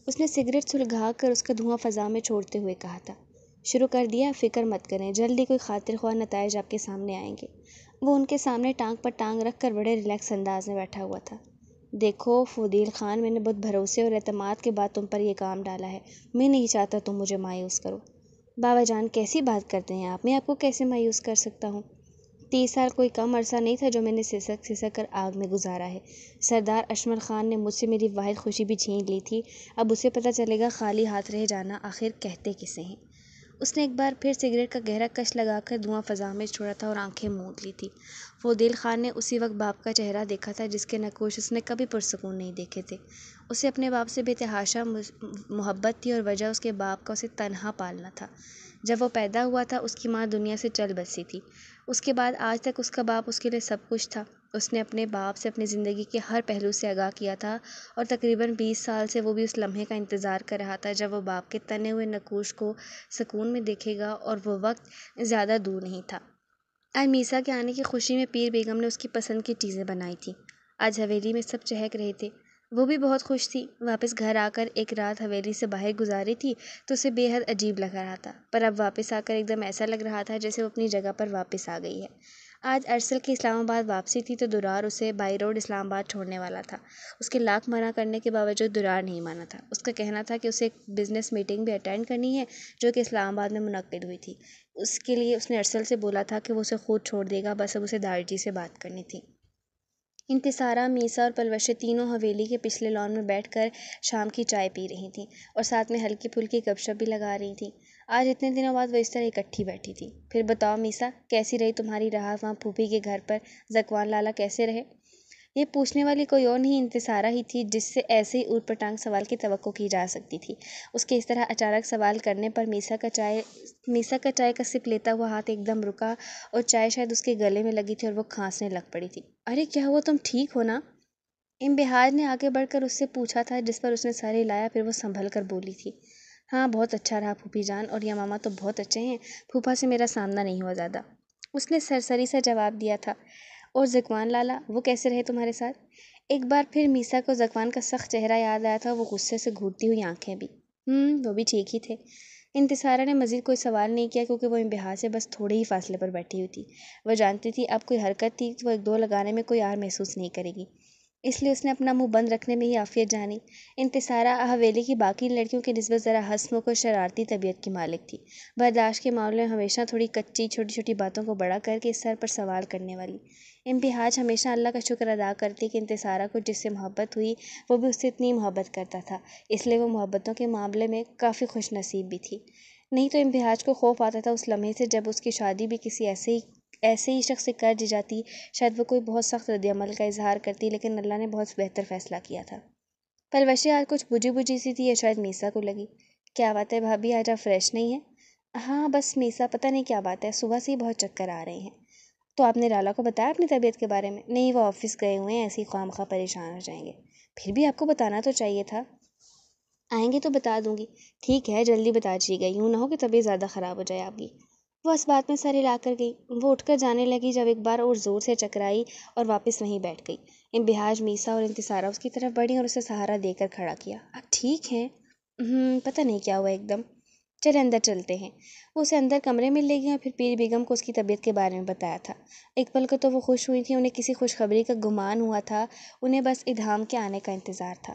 اس نے سگریٹ سلگھا کر اس کا دھواں فضا میں چھوڑتے ہوئے کہا تھا۔ شروع کر دیا، فکر مت کریں، جلدی کوئی خاطر خواہ نتائج آپ کے سامنے آئیں گے۔ وہ ان کے سامنے ٹانگ پر ٹانگ رکھ کر بڑے ریلیکس انداز میں بیٹھا ہوا تھا۔ دیکھو فودیل خان، میں نے بہت بھروسے اور اعتماد کے بعد تم پر یہ کام ڈالا ہے، میں نہیں چاہتا تم مجھے مایوس کرو۔ بابا جان کیسی بات کرتے ہیں آپ، میں آپ کو کیسے مایوس کر سکتا ہوں؟ 30 سال کوئی کم عرصہ نہیں تھا جو میں نے سسک سسک کر آگ میں گزارا ہے۔ سردار اشمل خان نے مجھ سے میری واحد خوشی بھی چھین لی تھی، اب اسے پتہ چلے گا خالی ہاتھ رہ جانا آخر کہتے کسے ہیں۔ اس نے ایک بار پھر سگریٹ کا گہرا کش لگا کر دھواں فضا میں چھوڑا تھا اور آنکھیں موند لی تھی۔ فودیل خان نے اسی وقت باپ کا چہرہ دیکھا تھا جس کے نقوش اس نے کبھی پرسکون نہیں دیکھے تھے۔ اسے اپنے باپ سے بے تحاشا محبت تھی، اور وجہ اس کے باپ کا اسے تنہا پالنا تھا۔ جب وہ پیدا ہوا تھا اس کی ماں دنیا سے چل بسی تھی۔ اس کے بعد آج تک اس کا باپ اس کے لیے سب کچھ تھا۔ اس نے اپنے باپ سے اپنی زندگی کے ہر پہلو سے آگاہ کیا تھا، اور تقریباً 20 سال سے وہ بھی اس لمحے کا انتظار کر رہا تھا جب وہ باپ کے تنے ہوئے نقوش کو سکون میں دیکھے گا، اور وہ وقت زیادہ دور نہیں تھا۔ آج میسا کے آنے کی خوشی میں پیر بیگم نے اس کی پسند کی چیزیں بنائی تھیں۔ آج حویلی میں سب چہک رہے تھے، وہ بھی بہت خوش تھی۔ واپس گھر آ کر ایک رات حویلی سے باہر گزاری تھی تو اسے بے حد عجیب لگ رہا تھا، پر اب واپس آ کر ایک دم ایسا لگ رہا تھا جیسے وہ اپنی جگہ پر واپس آ گئی ہے۔ آج ارسل کی اسلام آباد واپسی تھی تو درار اسے بائی روڈ اسلام آباد چھوڑنے والا تھا۔ اس کے لاکھ منع کرنے کے باوجود درار نہیں مانا تھا۔ اس کا کہنا تھا کہ اسے ایک بزنس میٹنگ بھی اٹینڈ کرنی ہے جو کہ اسلام آباد میں منعقد ہوئی تھی۔ اس کے لیے اس نے ارسل سے بولا تھا کہ وہ اسے خود چھوڑ دے گا، بس اب اسے دارجی سے بات کرنی تھی۔ انتصارہ، میسا اور پلوشیں تینوں حویلی کے پچھلے لان میں بیٹھ کر شام کی چائے پی رہی تھیں، اور ساتھ میں ہلکی پھلکی گپ شپ بھی لگا رہی تھیں۔ آج اتنے دنوں بعد وہ اس طرح اکٹھی بیٹھی تھی۔ پھر بتاؤ میسا، کیسی رہی تمہاری رہا وہاں پھوپھی کے گھر پر؟ زکوان لالا کیسے رہے؟ یہ پوچھنے والی کوئی اور نہیں انتصارہ ہی تھی، جس سے ایسے ہی اوٹ پٹانگ سوال کی توقع کی جا سکتی تھی۔ اس کے اس طرح اچانک سوال کرنے پر میسا کا چائے کا سپ لیتا ہوا ہاتھ ایک دم رکا، اور چائے شاید اس کے گلے میں لگی تھی اور وہ کھانسنے لگ پڑی تھی۔ ارے کیا ہوا، تم ٹھیک ہو نا؟ امبہاج نے آگے بڑھ کر اس سے پوچھا تھا، جس پر اس نے سر ہلایا، پھر وہ سنبھل کر بولی تھی۔ ہاں بہت اچھا رہا پھوپھی جان، اور یہ ماما تو بہت اچھے ہیں، پھوپھا سے میرا سامنا نہیں ہوا زیادہ۔ اس نے سرسری سا جواب دیا تھا۔ اور زکوان لالا، وہ کیسے رہے تمہارے ساتھ؟ ایک بار پھر میسا کو زکوان کا سخت چہرہ یاد آیا تھا، وہ غصے سے گھوٹتی ہوئی آنکھیں بھی۔ وہ بھی ٹھیک ہی تھے۔ انتصارہ نے مزید کوئی سوال نہیں کیا، کیونکہ وہ امبہاج سے بس تھوڑے ہی فاصلے پر بیٹھی ہوئی تھی۔ وہ جانتی تھی اب کوئی حرکت تھی تو وہ ایک دو لگانے میں کوئی آر محسوس نہیں کرے گی، اس لیے اس نے اپنا منہ بند رکھنے میں ہی عافیت جانی۔ انتصارہ حویلی کی باقی لڑکیوں کی نسبت ذرا ہنسمکھ اور شرارتی طبیعت کی مالک تھی، برداشت کے معاملے میں ہمیشہ تھوڑی کچی، چھوٹی چھوٹی باتوں کو بڑا کر کے سر پر سوال کرنے والی۔ امبہاج ہمیشہ اللہ کا شکر ادا کرتی کہ انتصارہ کو جس سے محبت ہوئی وہ بھی اس سے اتنی محبت کرتا تھا، اس لیے وہ محبتوں کے معاملے میں کافی خوش نصیب بھی تھی۔ نہیں تو امبہاج کو خوف آتا تھا اس لمحے سے جب اس کی شادی بھی کسی ایسے ہی شخص سے کر دی جاتی، شاید وہ کوئی بہت سخت رد عمل کا اظہار کرتی، لیکن اللہ نے بہت بہتر فیصلہ کیا تھا۔ پلوشیں آج کچھ بجھی بجھی سی تھی، یا شاید میسا کو لگی۔ کیا بات ہے بھابھی، آج آپ فریش نہیں ہیں؟ ہاں بس میسا، پتہ نہیں کیا بات ہے، صبح سے ہی بہت چکر آ رہے ہیں۔ تو آپ نے لالا کو بتایا اپنی طبیعت کے بارے میں؟ نہیں، وہ آفس گئے ہوئے ہیں، ایسے ہی خواہ مخواہ پریشان ہو جائیں گے۔ پھر بھی آپ کو بتانا تو چاہیے تھا۔ آئیں گے تو بتا دوں گی۔ ٹھیک ہے، جلدی بتا دیجیے گا، یوں نہ ہو کہ طبیعت زیادہ خراب ہو جائے آپ کی۔ وہ اس بات میں سر ہلا کر گئی۔ وہ اٹھ کر جانے لگی جب ایک بار اور زور سے چکرائی اور واپس وہیں بیٹھ گئی۔ امبہاج، میسا اور انتصارہ اس کی طرف بڑھی اور اسے سہارا دے کر کھڑا کیا۔ آپ ٹھیک ہیں؟ پتہ نہیں کیا ہوا ایک دم۔ چل اندر چلتے ہیں۔ وہ اسے اندر کمرے میں لے گیا اور پھر پیر بیگم کو اس کی طبیعت کے بارے میں بتایا تھا۔ ایک پل کو تو وہ خوش ہوئی تھی، انہیں کسی خوشخبری کا گمان ہوا تھا، انہیں بس ادھام کے آنے کا انتظار تھا۔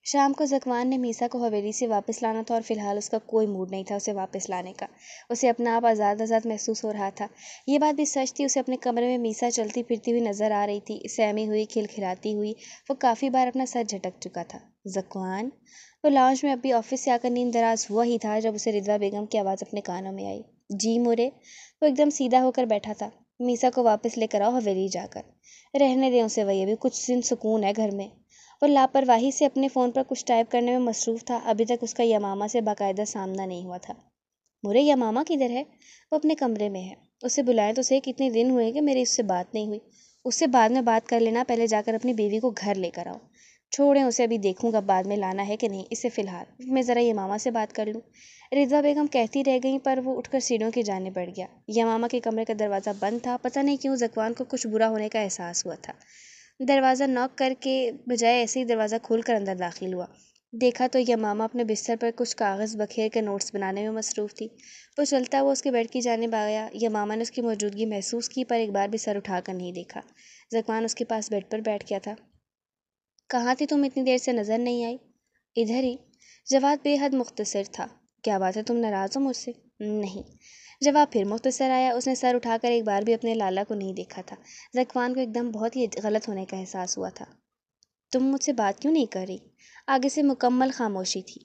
شام کو ذکوان نے میسا کو حویلی سے واپس لانا تھا اور فی الحال اس کا کوئی موڈ نہیں تھا اسے واپس لانے کا۔ اسے اپنا آپ آزاد آزاد محسوس ہو رہا تھا۔ یہ بات بھی سچ تھی، اسے اپنے کمرے میں میسا چلتی پھرتی ہوئی نظر آ رہی تھی، سہمی ہوئی، کھلکھلاتی ہوئی۔ وہ کافی بار اپنا سر جھٹک چکا تھا۔ ذکوان! وہ لاؤنج میں ابھی آفس سے آ کر نیند دراز ہوا ہی تھا جب اسے رضویٰ بیگم کی آواز اپنے کانوں میں آئی۔ جی مورے۔ وہ ایک دم سیدھا ہو کر بیٹھا تھا۔ میسا کو واپس لے کر آؤ حویلی جا کر۔ رہنے دیں اسے، وہی ابھی کچھ دن سکون ہے گھر میں۔ وہ لاپرواہی سے اپنے فون پر کچھ ٹائپ کرنے میں مصروف تھا، ابھی تک اس کا یمامہ سے باقاعدہ سامنا نہیں ہوا تھا۔ مورے یمامہ کدھر ہے؟ وہ اپنے کمرے میں ہے۔ اسے بلائیں تو صحیح، کتنے دن ہوئے کہ میری اس سے بات نہیں ہوئی۔ اس سے بعد میں بات کر لینا، پہلے جا کر اپنی بیوی کو گھر لے کر آؤ۔ چھوڑیں اسے، ابھی دیکھوں گا بعد میں لانا ہے کہ نہیں، اسے فی الحال میں ذرا یمامہ سے بات کر لوں۔ رضویٰ بیگم کہتی رہ گئیں پر وہ اٹھ کر سیڑھیوں کی جانب بڑھ گیا۔ یمامہ کے کمرے کا دروازہ بند تھا، پتہ نہیں کیوں ذکوان کو کچھ برا ہونے کا احساس ہوا تھا۔ دروازہ نوک کر کے بجائے ایسے ہی دروازہ کھول کر اندر داخل ہوا۔ دیکھا تو یمامہ اپنے بستر پر کچھ کاغذ بکھیر کے نوٹس بنانے میں مصروف تھی۔ وہ چلتا ہوا اس کے بیڈ کی جانب آیا۔ یمامہ نے اس کی موجودگی محسوس کی پر ایک بار بھی سر اٹھا کر نہیں دیکھا۔ ذکوان اس کے پاس بیڈ پر بیٹھ گیا تھا۔ کہاں تھی تم اتنی دیر سے، نظر نہیں آئی؟ ادھر ہی۔ جواب بے حد مختصر تھا۔ کیا بات ہے، تم ناراض ہو مجھ سے؟ نہیں۔ جواب پھر مختصر آیا۔ اس نے سر اٹھا کر ایک بار بھی اپنے لالا کو نہیں دیکھا تھا۔ ذکوان کو ایک دم بہت ہی غلط ہونے کا احساس ہوا تھا۔ تم مجھ سے بات کیوں نہیں کر رہی؟ آگے سے مکمل خاموشی تھی۔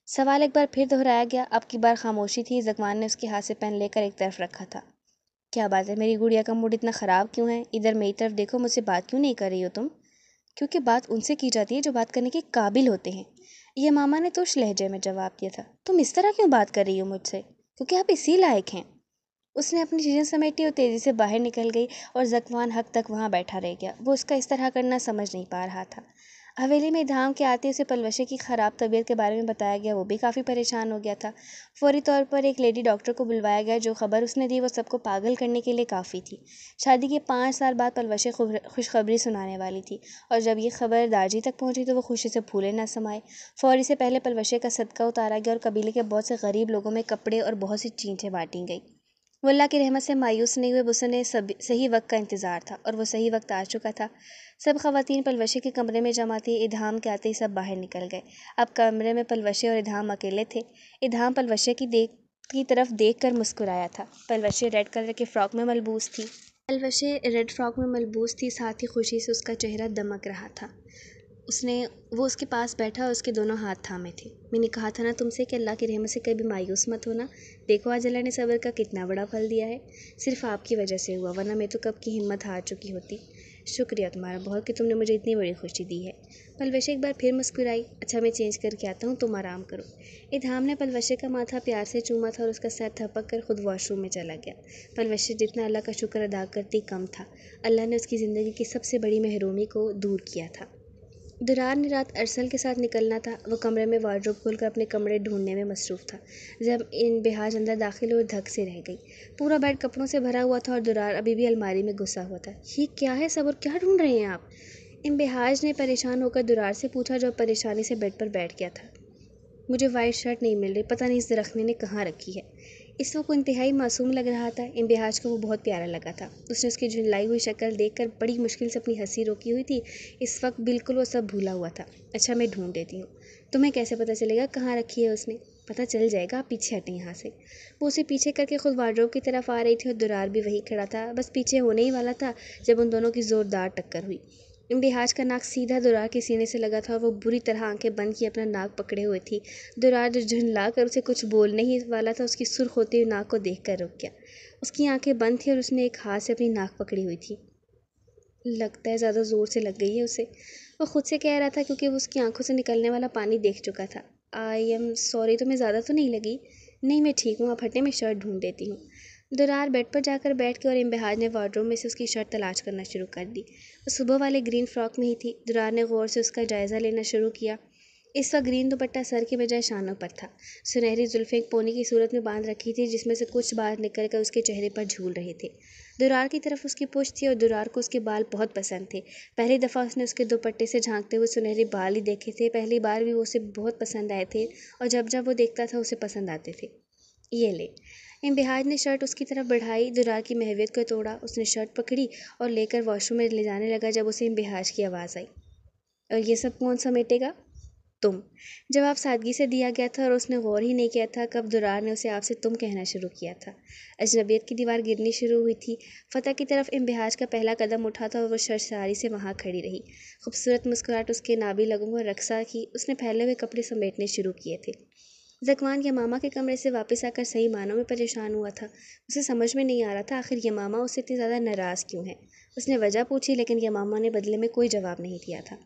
سوال ایک بار پھر دہرایا گیا۔ اب کی بار خاموشی تھی۔ ذکوان نے اس کے ہاتھ سے پین لے کر ایک طرف رکھا تھا۔ کیا بات ہے، میری گڑیا کا موڈ اتنا خراب کیوں ہے؟ ادھر میری طرف دیکھو، مجھ سے بات کیوں نہیں کر رہی ہو تم؟ کیونکہ بات ان سے کی جاتی ہے جو بات کرنے کے قابل ہوتے ہیں، یہ ماما نے توش لہجے میں جواب دیا تھا۔ تم اس طرح کیوں بات کر رہی ہو مجھ سے؟ کیونکہ آپ اسی لائق ہیں۔ اس نے اپنی چیزیں سمیٹی اور تیزی سے باہر نکل گئی اور ذکوان حق تک وہاں بیٹھا رہ گیا۔ وہ اس کا اس طرح کرنا سمجھ نہیں پا رہا تھا۔ حویلی میں ادھام کے آتے اسے پلوشے کی خراب طبیعت کے بارے میں بتایا گیا، وہ بھی کافی پریشان ہو گیا تھا۔ فوری طور پر ایک لیڈی ڈاکٹر کو بلوایا گیا، جو خبر اس نے دی وہ سب کو پاگل کرنے کے لیے کافی تھی۔ شادی کے 5 سال بعد پلوشے خوشخبری سنانے والی تھی، اور جب یہ خبر داجی تک پہنچی تو وہ خوشی سے پھولے نہ سمائے۔ فوری سے پہلے پلوشے کا صدقہ اتارا گیا اور قبیلے کے بہت سے غریب لوگوں میں کپڑے اور بہت سی چیزیں بانٹی گئی۔ وہ اللہ کی رحمت سے مایوس نہیں ہوئے، بس انہیں صحیح وقت کا انتظار تھا، اور وہ صحیح وقت آ چکا تھا۔ سب خواتین پلوشے کے کمرے میں جمع تھی۔ ادھام کے آتے ہی سب باہر نکل گئے۔ اب کمرے میں پلوشے اور ادھام اکیلے تھے۔ ادھام پلوشے کی طرف دیکھ کر مسکرایا تھا۔ پلوشے ریڈ کلر کے فراک میں ملبوس تھی۔ ساتھ ہی خوشی سے اس کا چہرہ دمک رہا تھا۔ وہ اس کے پاس بیٹھا اور اس کے دونوں ہاتھ تھامے تھے۔ میں نے کہا تھا نا تم سے کہ اللہ کی رحمت سے کبھی مایوس مت ہونا۔ دیکھو آج اللہ نے صبر کا کتنا بڑا پھل دیا ہے۔ صرف آپ کی وجہ سے ہوا، ورنہ میں تو کب کی ہمت ہار چکی ہوتی۔ شکریہ تمہارا بہت کہ تم نے مجھے اتنی بڑی خوشی دی ہے۔ پلوشے ایک بار پھر مسکرائی۔ اچھا میں چینج کر کے آتا ہوں، تم آرام کرو۔ ادھام نے پلوشے کا ماتھا پیار سے چوما تھا اور اس کا سر تھپک کر خود واش روم میں چلا گیا۔ پلوشے جتنا اللہ کا شکر ادا کرتی کم تھا۔ اللہ نے اس کی زندگی کی سب سے بڑی محرومی کو دور کیا تھا۔ درار نے رات ارسل کے ساتھ نکلنا تھا۔ وہ کمرے میں وارڈروب کھول کر اپنے کمرے ڈھونڈنے میں مصروف تھا۔ جب بہاج اندر داخل ہوئے دھک سے رہ گئی۔ پورا بیڈ کپڑوں سے بھرا ہوا تھا اور درار ابھی بھی الماری میں گھسا ہوا تھا۔ یہ کیا ہے سب، اور کیا ڈھونڈ رہے ہیں آپ؟ بہاج نے پریشان ہو کر درار سے پوچھا، جو پریشانی سے بیڈ پر بیٹھ گیا تھا۔ مجھے وائٹ شرٹ نہیں مل رہی، پتہ نہیں اس درخت نے کہاں رکھی ہے۔ اس وقت وہ انتہائی معصوم لگ رہا تھا۔ بہاج کو وہ بہت پیارا لگا تھا۔ اس نے اس کی جھنجھلائی ہوئی شکل دیکھ کر بڑی مشکل سے اپنی ہنسی روکی ہوئی تھی۔ اس وقت بالکل وہ سب بھولا ہوا تھا۔ اچھا میں ڈھونڈ دیتی ہوں۔ تمہیں کیسے پتہ چلے گا کہاں رکھی ہے اس نے؟ پتہ چل جائے گا، آپ پیچھے ہٹیں یہاں سے۔ وہ اسے پیچھے کر کے خود وارڈروب کی طرف آ رہی تھی اور درار بھی وہی کھڑا تھا، بس پیچھے ہونے ہی والا تھا جب ان دونوں کی زوردار ٹکر ہوئی۔ بہاج کا ناک سیدھا درار کے سینے سے لگا تھا اور وہ بری طرح آنکھیں بند کیے اپنا ناک پکڑے ہوئے تھی۔ درار جو جھنجلا کر اسے کچھ بولنے ہی والا تھا، اس کی سرخ ہوتی ہوئی ناک کو دیکھ کر رک گیا۔ اس کی آنکھیں بند تھیں اور اس نے ایک ہاتھ سے اپنی ناک پکڑی ہوئی تھی۔ لگتا ہے زیادہ زور سے لگ گئی ہے اسے، وہ خود سے کہہ رہا تھا، کیونکہ وہ اس کی آنکھوں سے نکلنے والا پانی دیکھ چکا تھا۔ آئی ایم سوری، تمہیں زیادہ تو نہیں لگی؟ نہیں میں ٹھیک ہوں، آپ ہٹیں، میں شرٹ ڈھونڈ دیتی ہوں۔ درار بیڈ پر جا کر بیٹھ کے اور بہاج نے وارڈروب میں سے اس کی شرٹ تلاش کرنا شروع کر دی۔ وہ صبح والے گرین فراک میں ہی تھی۔ درار نے غور سے اس کا جائزہ لینا شروع کیا۔ اس وقت گرین دوپٹہ سر کے بجائے شانوں پر تھا۔ سنہری زلفیں ایک پونی کی صورت میں باندھ رکھی تھی، جس میں سے کچھ بال نکل کر اس کے چہرے پر جھول رہے تھے۔ درار کی طرف اس کی پشت تھی اور درار کو اس کے بال بہت پسند تھے۔ پہلی دفعہ اس نے اس کے دوپٹے سے جھانکتے ہوئے سنہری بال ہی دیکھے تھے۔ پہلی بار بھی وہ اسے بہت پسند آئے تھے، اور جب جب وہ دیکھتا تھا اسے پسند آتے تھے۔ یہ لے۔ امتحان نے شرٹ اس کی طرف بڑھائی، درار کی محویت کو توڑا۔ اس نے شرٹ پکڑی اور لے کر واش روم میں لے جانے لگا جب اسے امتحان کی آواز آئی، اور یہ سب کون سمیٹے گا؟ تم۔ جواب سادگی سے دیا گیا تھا اور اس نے غور ہی نہیں کیا تھا کب درار نے اسے آپ سے تم کہنا شروع کیا تھا۔ اجنبیت کی دیوار گرنی شروع ہوئی تھی۔ فتح کی طرف امتحان کا پہلا قدم اٹھا تھا اور وہ شرمساری سے وہاں کھڑی رہی۔ خوبصورت مسکراہٹ اس کے نابی لبوں پر رقصہ کی۔ اس نے پھیلے ہوئے کپڑے سمیٹنے شروع کیے تھے۔ ذکوان یمامہ کے کمرے سے واپس آ کر صحیح معنوں میں پریشان ہوا تھا۔ اسے سمجھ میں نہیں آ رہا تھا آخر یمامہ اس سے اتنی زیادہ ناراض کیوں ہے۔ اس نے وجہ پوچھی لیکن یمامہ نے بدلے میں کوئی جواب نہیں دیا تھا۔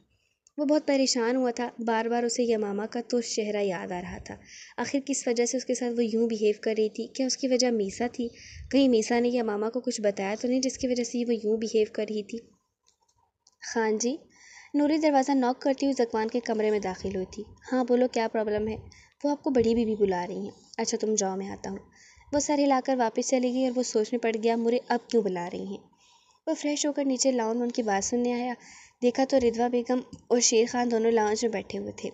وہ بہت پریشان ہوا تھا، بار بار اسے یمامہ کا تو چہرہ یاد آ رہا تھا۔ آخر کس وجہ سے اس کے ساتھ وہ یوں بیہیو کر رہی تھی؟ کیا اس کی وجہ میسا تھی؟ کہیں میسا نے یمامہ کو کچھ بتایا تو نہیں جس کی وجہ سے وہ یوں بیہیو کر رہی تھی؟ خان جی، نوری دروازہ نوک کرتی ہوئی ذکوان کے کمرے میں داخل ہوئی تھی۔ ہاں بولو، کیا پرابلم ہے؟ وہ آپ کو بڑی بیوی بلا رہی ہیں۔ اچھا تم جاؤ، میں آتا ہوں۔ وہ سر ہلا کر واپس چلی گئی اور وہ سوچ میں پڑ گیا مجھے اب کیوں بلا رہی ہیں۔ وہ فریش ہو کر نیچے لاؤنج میں ان کی بات سننے آیا۔ دیکھا تو رضویٰ بیگم اور شیر خان دونوں لاؤنج میں بیٹھے ہوئے تھے۔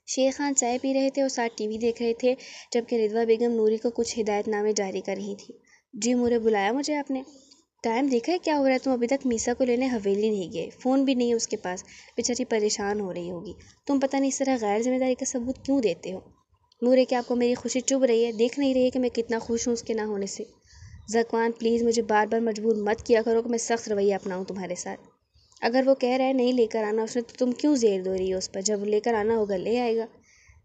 شیر خان چائے پی رہے تھے اور ساتھ ٹی وی دیکھ رہے تھے، جبکہ رضویٰ بیگم نوری کو کچھ ہدایت نامے جاری کر رہی تھی۔ جی مورے، بلایا مجھے آپ نے؟ ٹائم دیکھا ہے کیا ہو رہا ہے؟ تم ابھی تک میسا کو لینے حویلی نہیں گئے، فون بھی نہیں ہے اس کے پاس، بیچاری پریشان ہو رہی ہوگی۔ تم پتہ نہیں اس طرح غیر ذمہ داری کا ثبوت کیوں دیتے ہو؟ مورے، کیا آپ کو میری خوشی چبھ رہی ہے؟ دیکھ نہیں رہی ہے کہ میں کتنا خوش ہوں اس کے نہ ہونے سے؟ ذکوان پلیز مجھے بار بار مجبور مت کیا کرو کہ میں سخت رویہ اپناؤں تمہارے ساتھ۔ اگر وہ کہہ رہا ہے نہیں لے کر آنا اس نے تو تم کیوں زیر دو رہی ہو اس پر؟ جب لے کر آنا ہوگا لے آئے گا۔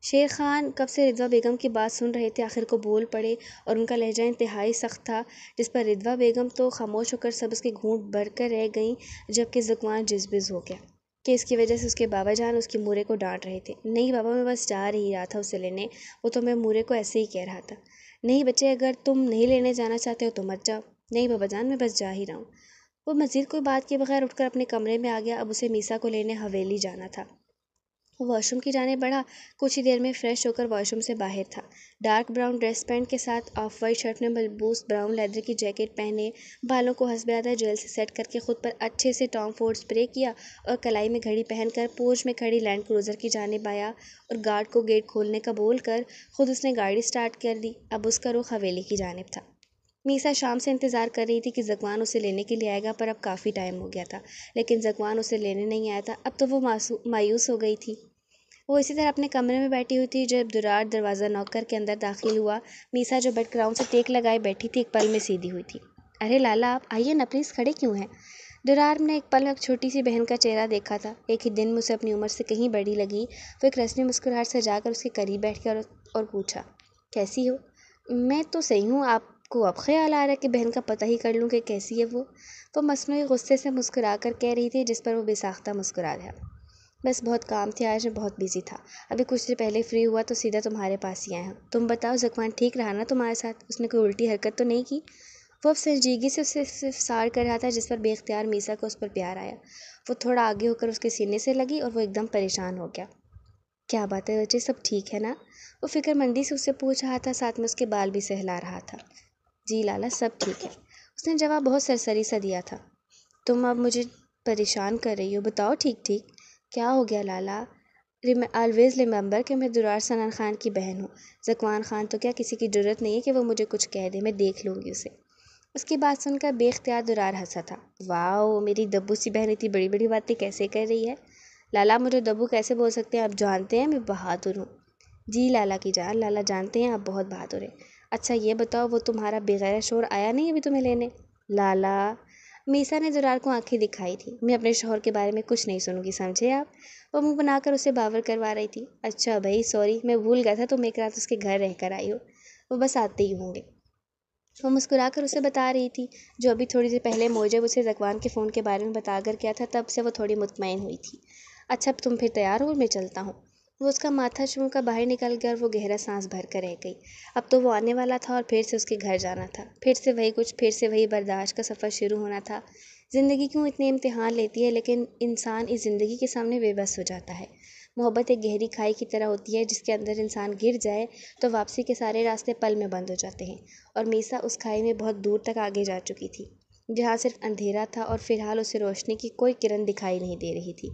شیر خان کب سے رضویٰ بیگم کی بات سن رہے تھے، آخر کو بول پڑے اور ان کا لہجہ انتہائی سخت تھا، جس پر رضویٰ بیگم تو خاموش ہو کر سب اس کے گھونٹ بھر کر رہ گئیں، جبکہ ذکوان جزبز ہو گیا کہ اس کی وجہ سے اس کے بابا جان اس کی مورے کو ڈانٹ رہے تھے۔ نہیں بابا، میں بس جا ہی رہا تھا اسے لینے، وہ تو میں مورے کو ایسے ہی کہہ رہا تھا۔ نہیں بچے، اگر تم نہیں لینے جانا چاہتے ہو تو مت جاؤ۔ نہیں بابا جان، میں بس جا ہی رہا ہوں۔ وہ مزید کوئی بات کے بغیر اٹھ کر اپنے کمرے میں آ گیا۔ اب اسے میسا کو لینے حویلی جانا تھا۔ وہ واش روم کی جانب بڑھا، کچھ ہی دیر میں فریش ہو کر واش روم سے باہر تھا۔ ڈارک براؤن ڈریس پینٹ کے ساتھ آف وائٹ شرٹ میں ملبوس براؤن لیدر کی جیکٹ پہنے، بالوں کو حسب عادت جیل سے سیٹ کر کے خود پر اچھے سے ٹام فورڈ اسپرے کیا اور کلائی میں گھڑی پہن کر پورچ میں کھڑی لینڈ کروزر کی جانب آیا اور گارڈ کو گیٹ کھولنے کا بول کر خود اس نے گاڑی سٹارٹ کر دی۔ اب اس کا رخ حویلی کی جانب تھا۔ میسا شام سے انتظار کر رہی تھی کہ ذکوان اسے لینے کے لیے آئے گا، پر اب کافی ٹائم ہو گیا تھا، لیکن ذکوان اسے لینے نہیں آیا تھا۔ اب تو وہ مایوس ہو گئی تھی۔ وہ اسی طرح اپنے کمرے میں بیٹھی ہوئی تھی جب درار دروازہ نوک کر کے اندر داخل ہوا۔ میسا جو بیڈ گراؤنڈ سے ٹیک لگائے بیٹھی تھی، ایک پل میں سیدھی ہوئی تھی۔ ارے لالا، آپ آئیے نا پلیز، کھڑے کیوں ہیں؟ درار نے ایک پل میں ایک چھوٹی سی بہن کا چہرہ دیکھا تھا۔ ایک ہی دن میں اسے اپنی عمر سے کہیں بڑی لگی۔ وہ ایک رسمی مسکراہٹ سے جا کر اس کے قریب بیٹھ کر اور پوچھا، کیسی ہو؟ میں تو صحیح ہوں، آپ کو اب خیال آ رہا ہے کہ بہن کا پتہ ہی کر لوں کہ کیسی ہے وہ مصنوعی غصے سے مسکرا کر کہہ رہی تھی، جس پر وہ بے ساختہ مسکرا گیا۔ بس بہت کام تھے آج، میں بہت بیزی تھا، ابھی کچھ دیر پہلے فری ہوا تو سیدھا تمہارے پاس ہی آیا ہوں۔ تم بتاؤ ذکوان ٹھیک رہا نا تمہارے ساتھ؟ اس نے کوئی الٹی حرکت تو نہیں کی؟ وہ اب سنجیدگی سے اسے صرف سار کر رہا تھا، جس پر بے اختیار میسا کو اس پر پیار آیا۔ وہ تھوڑا آگے ہو کر اس کے سینے سے لگی اور وہ ایک دم پریشان ہو گیا۔ کیا بات ہے بچے، سب ٹھیک ہے نا؟ وہ فکر مندی سے اس سے پوچھ رہا تھا، ساتھ میں اس کے بال بھی سہلا رہا تھا۔ جی لالا، سب ٹھیک ہے، اس نے جواب بہت سرسری سا دیا تھا۔ تم اب مجھے پریشان کر رہی ہو، بتاؤ ٹھیک ٹھیک کیا ہو گیا لالا؟ آلویز ریممبر کہ میں درار سنان خان کی بہن ہوں۔ ذکوان خان تو کیا کسی کی جرت نہیں ہے کہ وہ مجھے کچھ کہہ دے، میں دیکھ لوں گی اسے۔ اس کی بات سن کر بے اختیار درار ہنسا تھا۔ واؤ، میری دبو سی بہن اتنی بڑی بڑی باتیں کیسے کر رہی ہے؟ لالا مجھے دبو کیسے بول سکتے ہیں؟ آپ جانتے ہیں میں بہادر ہوں۔ جی لالا کی جان، لالا جانتے ہیں آپ بہت بہادر ہیں۔ اچھا یہ بتاؤ، وہ تمہارا بغیر شور آیا نہیں ابھی تمہیں لینے؟ لالا، میسا نے درار کو آنکھیں دکھائی تھی۔ میں اپنے شوہر کے بارے میں کچھ نہیں سنوں گی، سمجھے آپ؟ وہ منہ بنا کر اسے باور کروا رہی تھی۔ اچھا بھائی، سوری، میں بھول گیا تھا تم ایک رات اس کے گھر رہ کر آئی ہو، وہ بس آتے ہی ہوں گے۔ وہ مسکرا کر اسے بتا رہی تھی، جو ابھی تھوڑی دیر پہلے موجب اسے ذکوان کے فون کے بارے میں بتا کر کیا تھا، تب سے وہ تھوڑی مطمئن ہوئی تھی۔ اچھا اب تم پھر تیار ہو، میں چلتا ہوں۔ وہ اس کا ماتھا چوم کر باہر نکل گیا اور وہ گہرا سانس بھر کر رہ گئی۔ اب تو وہ آنے والا تھا اور پھر سے اس کے گھر جانا تھا، پھر سے وہی کچھ، پھر سے وہی برداشت کا سفر شروع ہونا تھا۔ زندگی کیوں اتنے امتحان لیتی ہے، لیکن انسان اس زندگی کے سامنے بے بس ہو جاتا ہے۔ محبت ایک گہری کھائی کی طرح ہوتی ہے، جس کے اندر انسان گر جائے تو واپسی کے سارے راستے پل میں بند ہو جاتے ہیں، اور میسا اس کھائی میں بہت دور تک آگے جا چکی تھی، جہاں صرف اندھیرا تھا اور فی الحال اسے روشنی کی کوئی کرن دکھائی نہیں دے رہی تھی۔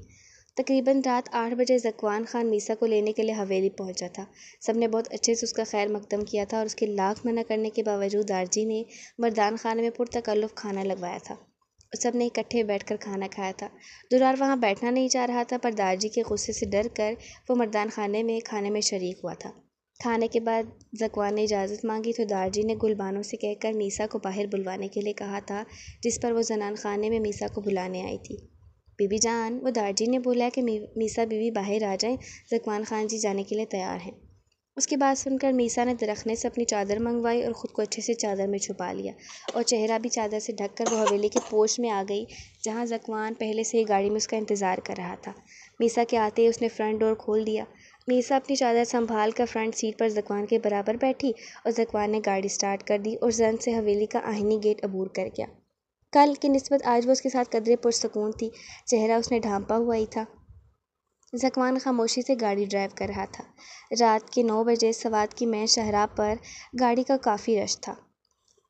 تقریباً رات 8 بجے ذکوان خان میسا کو لینے کے لیے حویلی پہنچا تھا۔ سب نے بہت اچھے سے اس کا خیر مقدم کیا تھا اور اس کے لاکھ منع کرنے کے باوجود دارجی نے مردان خانے میں پرتکلف کھانا لگوایا تھا اور سب نے اکٹھے بیٹھ کر کھانا کھایا تھا۔ درار وہاں بیٹھنا نہیں چاہ رہا تھا، پر دارجی کے غصے سے ڈر کر وہ مردان خانے میں کھانے میں شریک ہوا تھا۔ کھانے کے بعد ذکوان نے اجازت مانگی تو دارجی نے گلبانوں سے کہہ کر میسا کو باہر بلوانے کے لیے کہا تھا، جس پر وہ زنان خانے میں میسا کو بلانے آئی تھی۔ بی بی جان، وہ دارجی نے بولا کہ میسا بی بی باہر آ جائیں، ذکوان خان جی جانے کے لیے تیار ہیں۔ اس کی بات سن کر میسا نے درخنے سے اپنی چادر منگوائی اور خود کو اچھے سے چادر میں چھپا لیا اور چہرہ بھی چادر سے ڈھک کر وہ حویلی کے پوش میں آ گئی، جہاں ذکوان پہلے سے ہی گاڑی میں اس کا انتظار کر رہا تھا۔ میسا کے آتے ہی اس نے فرنٹ ڈور کھول دیا۔ میسا اپنی چادر سنبھال کر فرنٹ سیٹ پر ذکوان کے برابر بیٹھی اور ذکوان نے گاڑی سٹارٹ کر دی اور زن سے حویلی کا آہنی گیٹ عبور کر گیا۔ کل کی نسبت آج وہ اس کے ساتھ قدرے پرسکون تھی، چہرہ اس نے ڈھانپا ہوا ہی تھا۔ ذکوان خاموشی سے گاڑی ڈرائیو کر رہا تھا۔ رات کے 9 بجے سوات کی مین شاہراہ پر گاڑی کا کافی رش تھا۔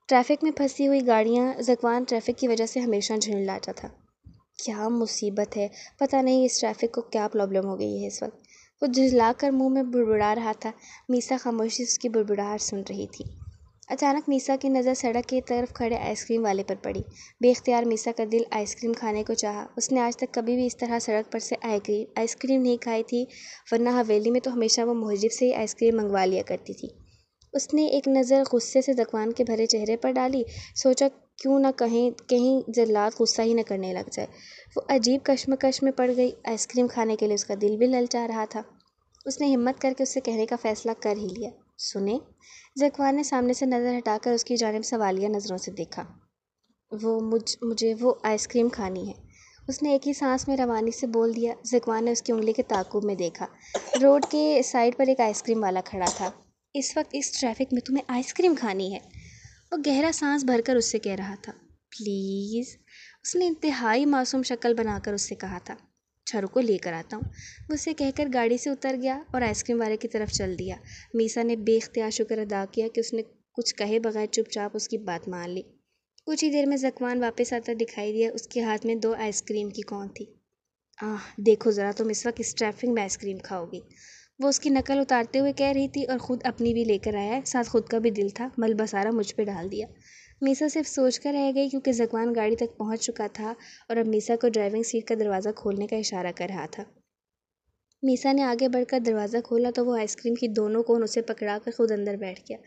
ٹریفک میں پھنسی ہوئی گاڑیاں ذکوان ٹریفک کی وجہ سے ہمیشہ جھنجلاتا تھا۔ کیا مصیبت ہے، پتہ نہیں اس ٹریفک کو کیا پرابلم ہو گئی ہے اس وقت۔ وہ جھنجلا کر منہ میں بڑبڑا رہا تھا۔ میسا خاموشی سے اس کی بڑبڑاہٹ سن رہی تھی۔ اچانک میسا کی نظر سڑک کی طرف کھڑے آئس کریم والے پر پڑی۔ بے اختیار میسا کا دل آئس کریم کھانے کو چاہا۔ اس نے آج تک کبھی بھی اس طرح سڑک پر سے آئس کریم نہیں کھائی تھی، ورنہ حویلی میں تو ہمیشہ وہ محجب سے ہی آئس کریم منگوا لیا کرتی تھی۔ اس نے ایک نظر غصے سے ذکوان کے بھرے چہرے پر ڈالی، سوچا کیوں نہ کہیں جلاد غصہ ہی نہ کرنے لگ جائے۔ وہ عجیب کشمکش میں پڑ گئی۔ آئس کریم کھانے کے لیے اس کا دل بھی للچا رہا تھا۔ اس نے ہمت کر کے اس سے کہنے کا فیصلہ کر ہی لیا، سنیں۔ ذکوان نے سامنے سے نظر ہٹا کر اس کی جانب سوالیہ نظروں سے دیکھا۔ مجھے وہ آئس کریم کھانی ہے، اس نے ایک ہی سانس میں روانی سے بول دیا۔ ذکوان نے اس کی انگلی کے تعاقب میں دیکھا۔ روڈ کے سائڈ پر ایک آئس کریم والا کھڑا تھا۔ اس وقت اس ٹریفک میں تمہیں آئس کریم کھانی ہے؟ وہ گہرا سانس بھر کر اس سے کہہ رہا تھا۔ پلیز، اس نے انتہائی معصوم شکل بنا کر اس سے کہا تھا۔ اچھا رکو، لے کر آتا ہوں، وہ اسے کہہ کر گاڑی سے اتر گیا اور آئس کریم والے کی طرف چل دیا۔ میسا نے بے اختیار شکر ادا کیا کہ اس نے کچھ کہے بغیر چپ چاپ اس کی بات مان لی۔ کچھ ہی دیر میں ذکوان واپس آتا دکھائی دیا۔ اس کے ہاتھ میں 2 آئس کریم کی کون تھی۔ دیکھو ذرا، تم اس وقت اس ٹریفک میں آئس کریم کھاؤ گی، وہ اس کی نقل اتارتے ہوئے کہہ رہی تھی، اور خود اپنی بھی لے کر آیا ہے، ساتھ خود کا بھی دل تھا، ملبہ سارا مجھ پہ ڈال دیا۔ میسا صرف سوچ کر رہ گئی، کیونکہ ذکوان گاڑی تک پہنچ چکا تھا اور اب میسا کو ڈرائیونگ سیٹ کا دروازہ کھولنے کا اشارہ کر رہا تھا۔ میسا نے آگے بڑھ کر دروازہ کھولا تو وہ آئس کریم کی دونوں کون اسے پکڑا کر خود اندر بیٹھ گیا۔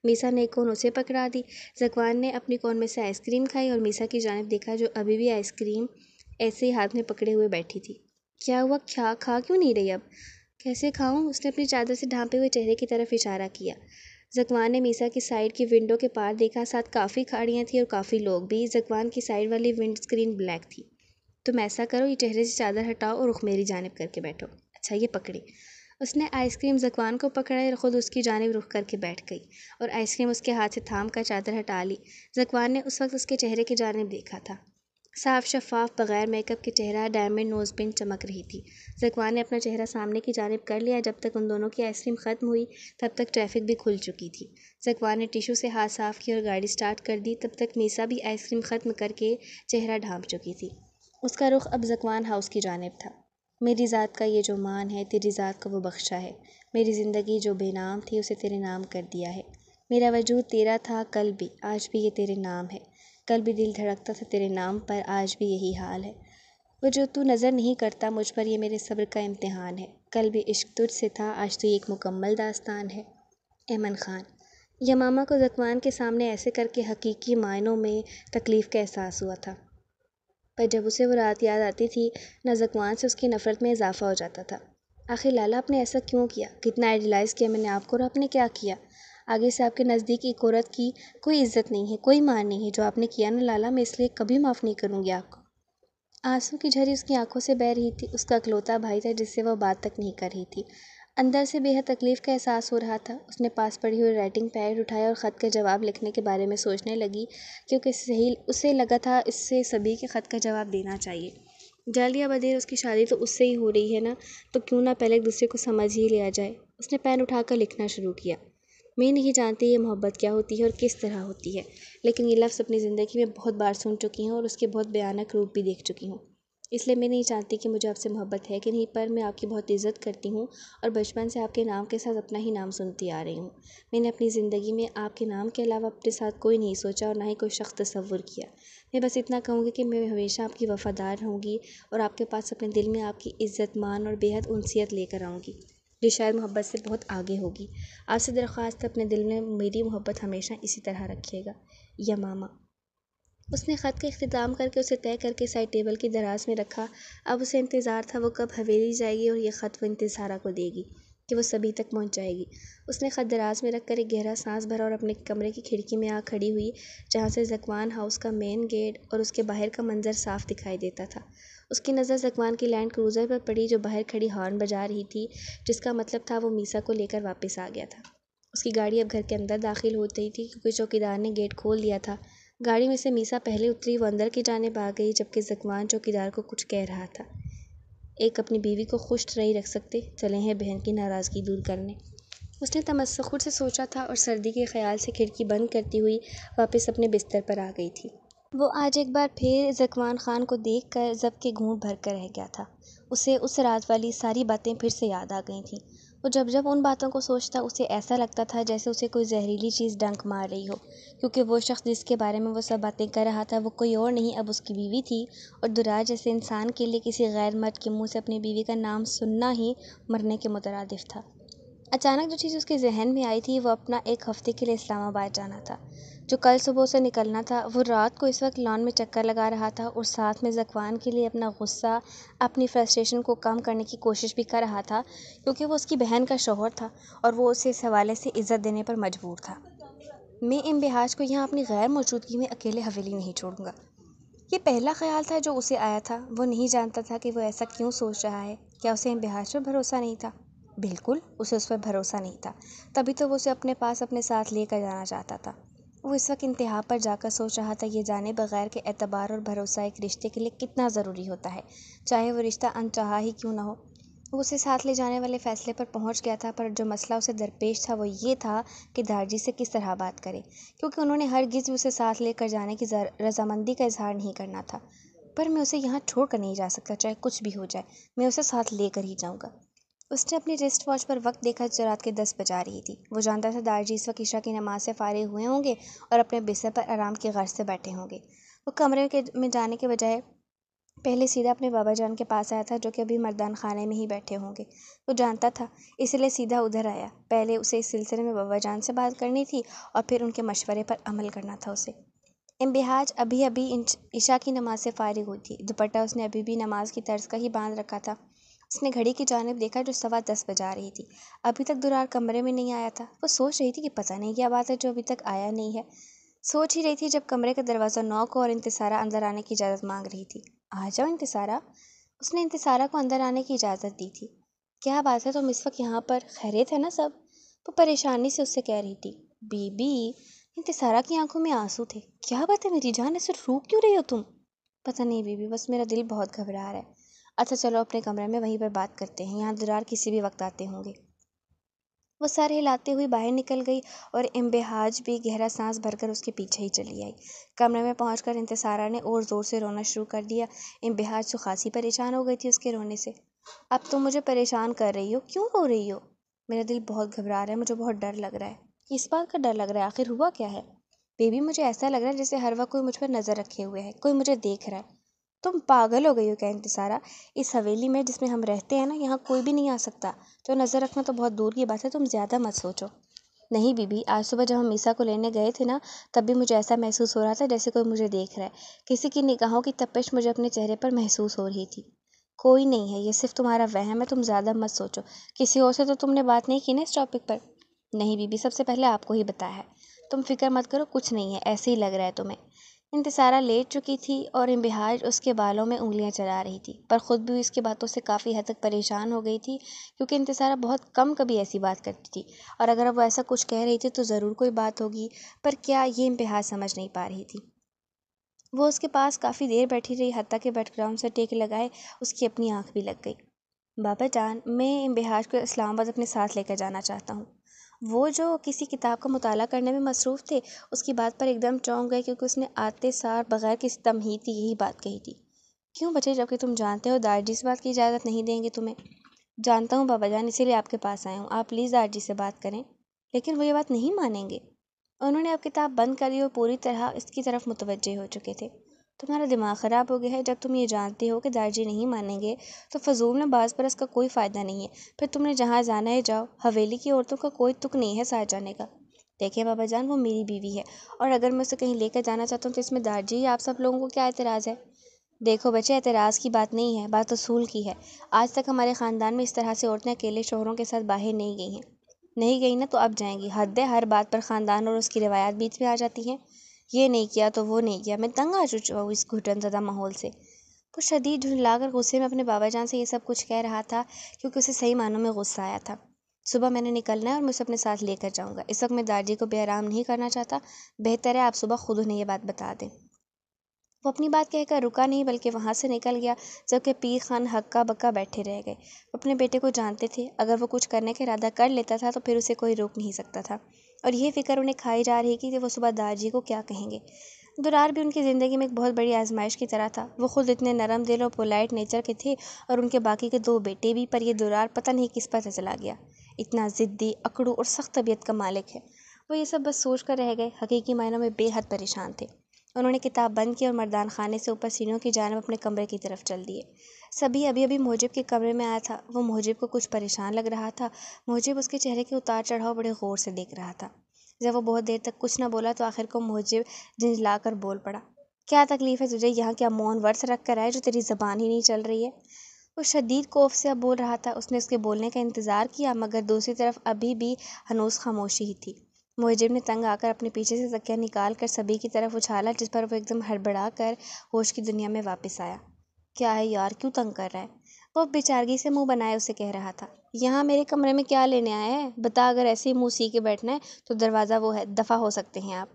میسا نے ایک کون اسے پکڑا دی۔ ذکوان نے اپنی کون میں سے آئس کریم کھائی اور میسا کی جانب دیکھا، جو ابھی بھی آئس کریم ایسے ہی ہاتھ میں پکڑے ہوئے بیٹھی تھی۔ کیا ہوا، کھا کیوں نہیں رہی اب؟ کیسے کھاؤں؟ اس نے اپنی چادر سے ڈھانپے ہوئے چہرے کی طرف اشارہ کیا۔ ذکوان نے میسا کی سائیڈ کی ونڈو کے پار دیکھا، ساتھ کافی گاڑیاں تھیں اور کافی لوگ بھی۔ ذکوان کی سائیڈ والی ونڈ اسکرین بلیک تھی۔ تم ایسا کرو، یہ چہرے سے چادر ہٹاؤ اور رخ میری جانب کر کے بیٹھو۔ اچھا، یہ پکڑی۔ اس نے آئس کریم ذکوان کو پکڑائی اور خود اس کی جانب رخ کر کے بیٹھ گئی اور آئس کریم اس کے ہاتھ سے تھام کر چادر ہٹا لی۔ ذکوان نے اس وقت اس کے چہرے کی جانب دیکھا تھا۔ صاف شفاف بغیر میک اپ کے چہرہ، ڈائمنڈ نوز پن چمک رہی تھی۔ ذکوان نے اپنا چہرہ سامنے کی جانب کر لیا۔ جب تک ان دونوں کی آئس کریم ختم ہوئی تب تک ٹریفک بھی کھل چکی تھی۔ ذکوان نے ٹیشو سے ہاتھ صاف کیا اور گاڑی سٹارٹ کر دی۔ تب تک میسا بھی آئس کریم ختم کر کے چہرہ ڈھانپ چکی تھی۔ اس کا رخ اب ذکوان ہاؤس کی جانب تھا۔ میری ذات کا یہ جو مان ہے، تیری ذات کا وہ بخشا ہے۔ میری زندگی جو بے نام تھی، اسے تیرے نام کر دیا ہے۔ میرا وجود تیرا تھا کل بھی، آج بھی یہ تیرے نام ہے۔ کل بھی دل دھڑکتا تھا تیرے نام پر، آج بھی یہی حال ہے۔ وہ جو تو نظر نہیں کرتا مجھ پر، یہ میرے صبر کا امتحان ہے۔ کل بھی عشق تجھ سے تھا، آج تو یہ ایک مکمل داستان ہے۔ ایمن خان۔ یمامہ کو ذکوان کے سامنے ایسے کر کے حقیقی معنوں میں تکلیف کا احساس ہوا تھا، پر جب اسے وہ رات یاد آتی تھی، نہ ذکوان سے اس کی نفرت میں اضافہ ہو جاتا تھا۔ آخر لالا، آپ نے ایسا کیوں کیا؟ کتنا آئیڈیلائز کیا میں نے آپ کو، اور آپ نے کیا کیا؟ آگے سے آپ کے نزدیک ایک عورت کی کوئی عزت نہیں ہے، کوئی مان نہیں ہے۔ جو آپ نے کیا نا لالا، میں اس لیے کبھی معاف نہیں کروں گی آپ کو۔ آنسو کی جھری اس کی آنکھوں سے بہہ رہی تھی۔ اس کا اکلوتا بھائی تھا جس سے وہ بات تک نہیں کر رہی تھی۔ اندر سے بے حد تکلیف کا احساس ہو رہا تھا۔ اس نے پاس پڑی ہوئی رائٹنگ پیڈ اٹھایا اور خط کا جواب لکھنے کے بارے میں سوچنے لگی، کیونکہ اسے لگا تھا اس سے سبھی کے خط کا جواب دینا چاہیے۔ جلد یا بدیر اس کی شادی تو اس سے ہی ہو رہی ہے نا، تو کیوں نہ پہلے ایک دوسرے کو سمجھ ہی لیا جائے۔ اس نے پین اٹھا کر لکھنا شروع کیا۔ میں نہیں جانتی یہ محبت کیا ہوتی ہے اور کس طرح ہوتی ہے، لیکن یہ لفظ اپنی زندگی میں بہت بار سن چکی ہوں اور اس کے بہت بھیانک روپ بھی دیکھ چکی ہوں۔ اس لیے میں نہیں جانتی کہ مجھے آپ سے محبت ہے کہ نہیں، پر میں آپ کی بہت عزت کرتی ہوں اور بچپن سے آپ کے نام کے ساتھ اپنا ہی نام سنتی آ رہی ہوں۔ میں نے اپنی زندگی میں آپ کے نام کے علاوہ اپنے ساتھ کوئی نہیں سوچا اور نہ ہی کوئی شخص تصور کیا۔ میں بس اتنا کہوں گی کہ میں ہمیشہ آپ کی وفادار رہوں گی اور آپ کے پاس اپنے دل میں آپ کی عزت، مان اور بے حد انسیت لے کر آؤں گی، جو شاید محبت سے بہت آگے ہوگی۔ آپ سے درخواست ہے اپنے دل میں میری محبت ہمیشہ اسی طرح رکھیے گا، یمامہ۔ اس نے خط کا اختتام کر کے اسے طے کر کے سائڈ ٹیبل کی دراز میں رکھا۔ اب اسے انتظار تھا وہ کب حویلی جائے گی اور یہ خط وہ انتظارہ کو دے گی کہ وہ سبھی تک پہنچ جائے گی۔ اس نے خط دراز میں رکھ کر ایک گہرا سانس بھرا اور اپنے کمرے کی کھڑکی میں آ کھڑی ہوئی، جہاں سے زکوان ہاؤس کا مین گیٹ اور اس کے باہر کا منظر صاف دکھائی دیتا تھا۔ اس کی نظر زکوان کی لینڈ کروزر پر پڑی جو باہر کھڑی ہارن بجا رہی تھی، جس کا مطلب تھا وہ میسا کو لے کر واپس آ گیا تھا۔ اس کی گاڑی اب گھر کے اندر داخل ہو رہی تھی کیونکہ چوکیدار نے گیٹ کھول دیا تھا۔ گاڑی میں سے میسا پہلے اتری، وہ اندر کی جانب آ گئی جبکہ زکوان چوکیدار کو کچھ کہہ رہا تھا۔ ایک اپنی بیوی کو خوش نہیں رکھ سکتے، چلے ہیں بہن کی ناراضگی دور کرنے، اس نے تمسخر سے سوچا تھا اور سردی کے خیال سے کھڑکی بند کرتی ہوئی واپس اپنے بستر پر آ گئی تھی۔ وہ آج ایک بار پھر زکوان خان کو دیکھ کر ضبط کے گھونٹ بھر کر رہ گیا تھا۔ اسے اس رات والی ساری باتیں پھر سے یاد آ گئی تھیں۔ وہ جب ان باتوں کو سوچتا اسے ایسا لگتا تھا جیسے اسے کوئی زہریلی چیز ڈنک مار رہی ہو، کیونکہ وہ شخص جس کے بارے میں وہ سب باتیں کر رہا تھا وہ کوئی اور نہیں، اب اس کی بیوی تھی، اور دراز جیسے انسان کے لیے کسی غیر مرد کے منہ سے اپنی بیوی کا نام سننا ہی مرنے کے مترادف تھا۔ اچانک جو چیز اس کے ذہن میں آئی تھی وہ اپنا ایک ہفتے کے لیے اسلام آباد جانا تھا، جو کل صبح اسے نکلنا تھا۔ وہ رات کو اس وقت لان میں چکر لگا رہا تھا اور ساتھ میں زکوان کے لیے اپنا غصہ، اپنی فرسٹریشن کو کم کرنے کی کوشش بھی کر رہا تھا، کیونکہ وہ اس کی بہن کا شوہر تھا اور وہ اسے اس حوالے سے عزت دینے پر مجبور تھا۔ میں امبہاج کو یہاں اپنی غیر موجودگی میں اکیلے حویلی نہیں چھوڑوں گا، یہ پہلا خیال تھا جو اسے آیا تھا۔ وہ نہیں جانتا تھا کہ وہ ایسا کیوں سوچ رہا ہے۔ کیا اسے امبہاج پر بھروسہ نہیں تھا؟ بالکل اسے اس پر بھروسہ نہیں تھا، تبھی تو وہ اسے اپنے پاس اپنے ساتھ لے کر جانا چاہتا تھا۔ وہ اس وقت انتہا پر جا کر سوچ رہا تھا یہ جانے بغیر کہ اعتبار اور بھروسہ ایک رشتے کے لیے کتنا ضروری ہوتا ہے، چاہے وہ رشتہ انچاہا ہی کیوں نہ ہو۔ وہ اسے ساتھ لے جانے والے فیصلے پر پہنچ گیا تھا، پر جو مسئلہ اسے درپیش تھا وہ یہ تھا کہ دارجی سے کس طرح بات کرے، کیونکہ انہوں نے ہرگز بھی اسے ساتھ لے کر جانے کی رضامندی کا اظہار نہیں کرنا تھا۔ پر میں اسے یہاں چھوڑ کر نہیں جا سکتا، چاہے کچھ بھی ہو جائے، میں اسے ساتھ لے کر ہی جاؤں گا۔ اس نے اپنی رسٹ واچ پر وقت دیکھا جو رات کے 10 بجا رہی تھی۔ وہ جانتا تھا دارجی اس وقت عشاء کی نماز سے فارغ ہوئے ہوں گے اور اپنے بستر پر آرام کی غرض سے بیٹھے ہوں گے۔ وہ کمرے میں جانے کے بجائے پہلے سیدھا اپنے بابا جان کے پاس آیا تھا جو کہ ابھی مردان خانے میں ہی بیٹھے ہوں گے۔ وہ جانتا تھا، اس لیے سیدھا ادھر آیا۔ پہلے اسے اس سلسلے میں بابا جان سے بات کرنی تھی اور پھر ان کے مشورے پر عمل کرنا تھا اسے۔ امبہاج ابھی عشاء کی نماز سے فارغ ہوئی تھی۔ دوپٹہ اس نے ابھی بھی نماز کی طرز کا ہی باندھ رکھا تھا۔ اس نے گھڑی کی جانب دیکھا جو 10:15 بجا رہی تھی۔ ابھی تک درار کمرے میں نہیں آیا تھا۔ وہ سوچ رہی تھی کہ پتہ نہیں کیا بات ہے جو ابھی تک آیا نہیں ہے۔ سوچ ہی رہی تھی جب کمرے کا دروازہ نوک ہوا اور انتصارہ اندر آنے کی اجازت مانگ رہی تھی۔ آ جاؤ انتصارہ، اس نے انتصارہ کو اندر آنے کی اجازت دی تھی۔ کیا بات ہے، تم اس وقت یہاں پر؟ خیریت ہے نا سب؟ وہ پریشانی سے اس سے کہہ رہی تھی۔ بی بی، انتصارہ کی آنکھوں میں آنسو تھے۔ کیا بات ہے میری جان، ایسے رو کیوں رہی ہو تم؟ پتہ نہیں بی بی، بس میرا دل بہت گھبرا رہا ہے۔ اچھا چلو اپنے کمرے میں وہیں پر بات کرتے ہیں، یہاں درار کسی بھی وقت آتے ہوں گے۔ وہ سر ہلاتے ہوئی باہر نکل گئی اور امبہاج بھی گہرا سانس بھر کر اس کے پیچھے ہی چلی آئی۔ کمرے میں پہنچ کر انتصارہ نے اور زور سے رونا شروع کر دیا۔ امبہاج تو خاصی پریشان ہو گئی تھی اس کے رونے سے۔ اب تم مجھے پریشان کر رہی ہو، کیوں رو رہی ہو؟ میرا دل بہت گھبرا رہا ہے، مجھے بہت ڈر لگ رہا ہے۔ اس بات کا ڈر لگ رہا ہے؟ آخر ہوا کیا ہے؟ بیبی مجھے ایسا لگ رہا ہے جیسے ہر وقت کوئی مجھ پر نظر رکھے ہوئے ہے، کوئی مجھے دیکھ رہا ہے۔ تم پاگل ہو گئی ہو کیا انتصارہ؟ اس حویلی میں جس میں ہم رہتے ہیں نا، یہاں کوئی بھی نہیں آ سکتا، تو نظر رکھنا تو بہت دور کی بات ہے، تم زیادہ مت سوچو۔ نہیں بی بی، آج صبح جب ہم میسا کو لینے گئے تھے نا، تب بھی مجھے ایسا محسوس ہو رہا تھا جیسے کوئی مجھے دیکھ رہا ہے۔ کسی کی نگاہوں کی تپش مجھے اپنے چہرے پر محسوس ہو رہی تھی۔ کوئی نہیں ہے، یہ صرف تمہارا وہم ہے، تم زیادہ مت سوچو۔ کسی اور سے تو تم نے بات نہیں کی نا اس ٹاپک پر؟ نہیں بی بی، سب سے پہلے آپ کو ہی بتایا ہے۔ تم فکر مت کرو، کچھ نہیں ہے، ایسے ہی لگ رہا ہے تمہیں۔ انتصارہ لیٹ چکی تھی اور امبہاج اس کے بالوں میں انگلیاں چلا رہی تھی، پر خود بھی اس کی باتوں سے کافی حد تک پریشان ہو گئی تھی، کیونکہ انتصارہ بہت کم کبھی ایسی بات کرتی تھی، اور اگر اب وہ ایسا کچھ کہہ رہی تھی تو ضرور کوئی بات ہوگی، پر کیا، یہ امبہاج سمجھ نہیں پا رہی تھی۔ وہ اس کے پاس کافی دیر بیٹھی رہی، حتیٰ کہ بیک گراؤنڈ سے ٹیک لگائے اس کی اپنی آنکھ بھی لگ گئی۔ بابا جان، میں امبہاج کو اسلام آباد اپنے ساتھ لے کر جانا چاہتا ہوں۔ وہ جو کسی کتاب کا مطالعہ کرنے میں مصروف تھے، اس کی بات پر ایک دم چونک گئے، کیونکہ اس نے آتے سار بغیر کسی تمہید کے یہی بات کہی تھی۔ کیوں بچے، جبکہ تم جانتے ہو دارجی سے بات کی اجازت نہیں دیں گے تمہیں؟ جانتا ہوں بابا جان، اسی لیے آپ کے پاس آیا ہوں، آپ پلیز دارجی سے بات کریں۔ لیکن وہ یہ بات نہیں مانیں گے۔ انہوں نے اب کتاب بند کر دی اور پوری طرح اس کی طرف متوجہ ہو چکے تھے۔ تمہارا دماغ خراب ہو گیا ہے؟ جب تم یہ جانتے ہو کہ دارجی نہیں مانیں گے تو فضول میں باز پرس کا کوئی فائدہ نہیں ہے۔ پھر تم نے جہاں جانا ہے جاؤ، حویلی کی عورتوں کا کوئی تک نہیں ہے ساتھ جانے کا۔ دیکھیں بابا جان، وہ میری بیوی ہے اور اگر میں اسے کہیں لے کر جانا چاہتا ہوں تو اس میں دارجی یا آپ سب لوگوں کو کیا اعتراض ہے؟ دیکھو بچے، اعتراض کی بات نہیں ہے، بات اصول کی ہے۔ آج تک ہمارے خاندان میں اس طرح سے عورتیں اکیلے شوہروں کے ساتھ باہر نہیں گئی ہیں۔ نہیں گئی نا تو اب جائیں گی؟ حد ہے، ہر بات پر خاندان اور اس کی روایات بیچ میں آ جاتی ہیں۔ یہ نہیں کیا تو وہ نہیں کیا، میں تنگ آ چکا ہوں اس گھٹن زدہ ماحول سے۔ وہ شدید جھنجلا کر غصے میں اپنے بابا جان سے یہ سب کچھ کہہ رہا تھا کیونکہ اسے صحیح معنوں میں غصہ آیا تھا۔ صبح میں نے نکلنا ہے اور میں اسے اپنے ساتھ لے کر جاؤں گا۔ اس وقت میں دارجی کو بے آرام نہیں کرنا چاہتا، بہتر ہے آپ صبح خود انہیں یہ بات بتا دیں۔ وہ اپنی بات کہہ کر رکا نہیں بلکہ وہاں سے نکل گیا، جبکہ پیر خان ہکا بکا بیٹھے رہ گئے۔ وہ اپنے بیٹے کو جانتے تھے، اگر وہ کچھ کرنے کا ارادہ کر لیتا تھا تو پھر اسے کوئی روک نہیں سکتا تھا، اور یہ فکر انہیں کھائی جا رہی تھی کہ وہ صبح دارجی کو کیا کہیں گے۔ درار بھی ان کی زندگی میں ایک بہت بڑی آزمائش کی طرح تھا۔ وہ خود اتنے نرم دل اور پولائٹ نیچر کے تھے اور ان کے باقی کے 2 بیٹے بھی، پر یہ درار پتہ نہیں کس پر سے چلا گیا، اتنا ضدی، اکڑو اور سخت طبیعت کا مالک ہے۔ وہ یہ سب بس سوچ کر رہ گئے، حقیقی معنوں میں بے حد پریشان تھے۔ انہوں نے کتاب بند کی اور مردان خانے سے اوپر سیڑھیوں کی جانب اپنے کمرے کی طرف چل دیے۔ سبھی ابھی ابھی محجب کے کمرے میں آیا تھا۔ وہ محجب کو کچھ پریشان لگ رہا تھا۔ محجب اس کے چہرے کے اتار چڑھاؤ بڑے غور سے دیکھ رہا تھا۔ جب وہ بہت دیر تک کچھ نہ بولا تو آخر کو محجب جھنجلا کر بول پڑا، کیا تکلیف ہے تجھے؟ یہاں کیا مون ورث رکھ کر آئے جو تیری زبان ہی نہیں چل رہی ہے؟ وہ شدید خوف سے اب بول رہا تھا۔ اس نے اس کے بولنے کا انتظار کیا مگر دوسری طرف ابھی بھی ہنوز خاموشی ہی تھی۔ محجب نے تنگ آ کر اپنے پیچھے سے تکیہ نکال کر سبھی کی طرف اچھالا، جس پر وہ ایک دم ہڑبڑا کر ہوش کی دنیا میں واپس آیا۔ کیا ہے یار، کیوں تنگ کر رہا ہے؟ وہ بےچارگی سے منہ بنائے اسے کہہ رہا تھا۔ یہاں میرے کمرے میں کیا لینے آیا ہے؟ بتا، اگر ایسے ہی منہ سی کے بیٹھنا ہے تو دروازہ وہ ہے، دفع ہو سکتے ہیں آپ۔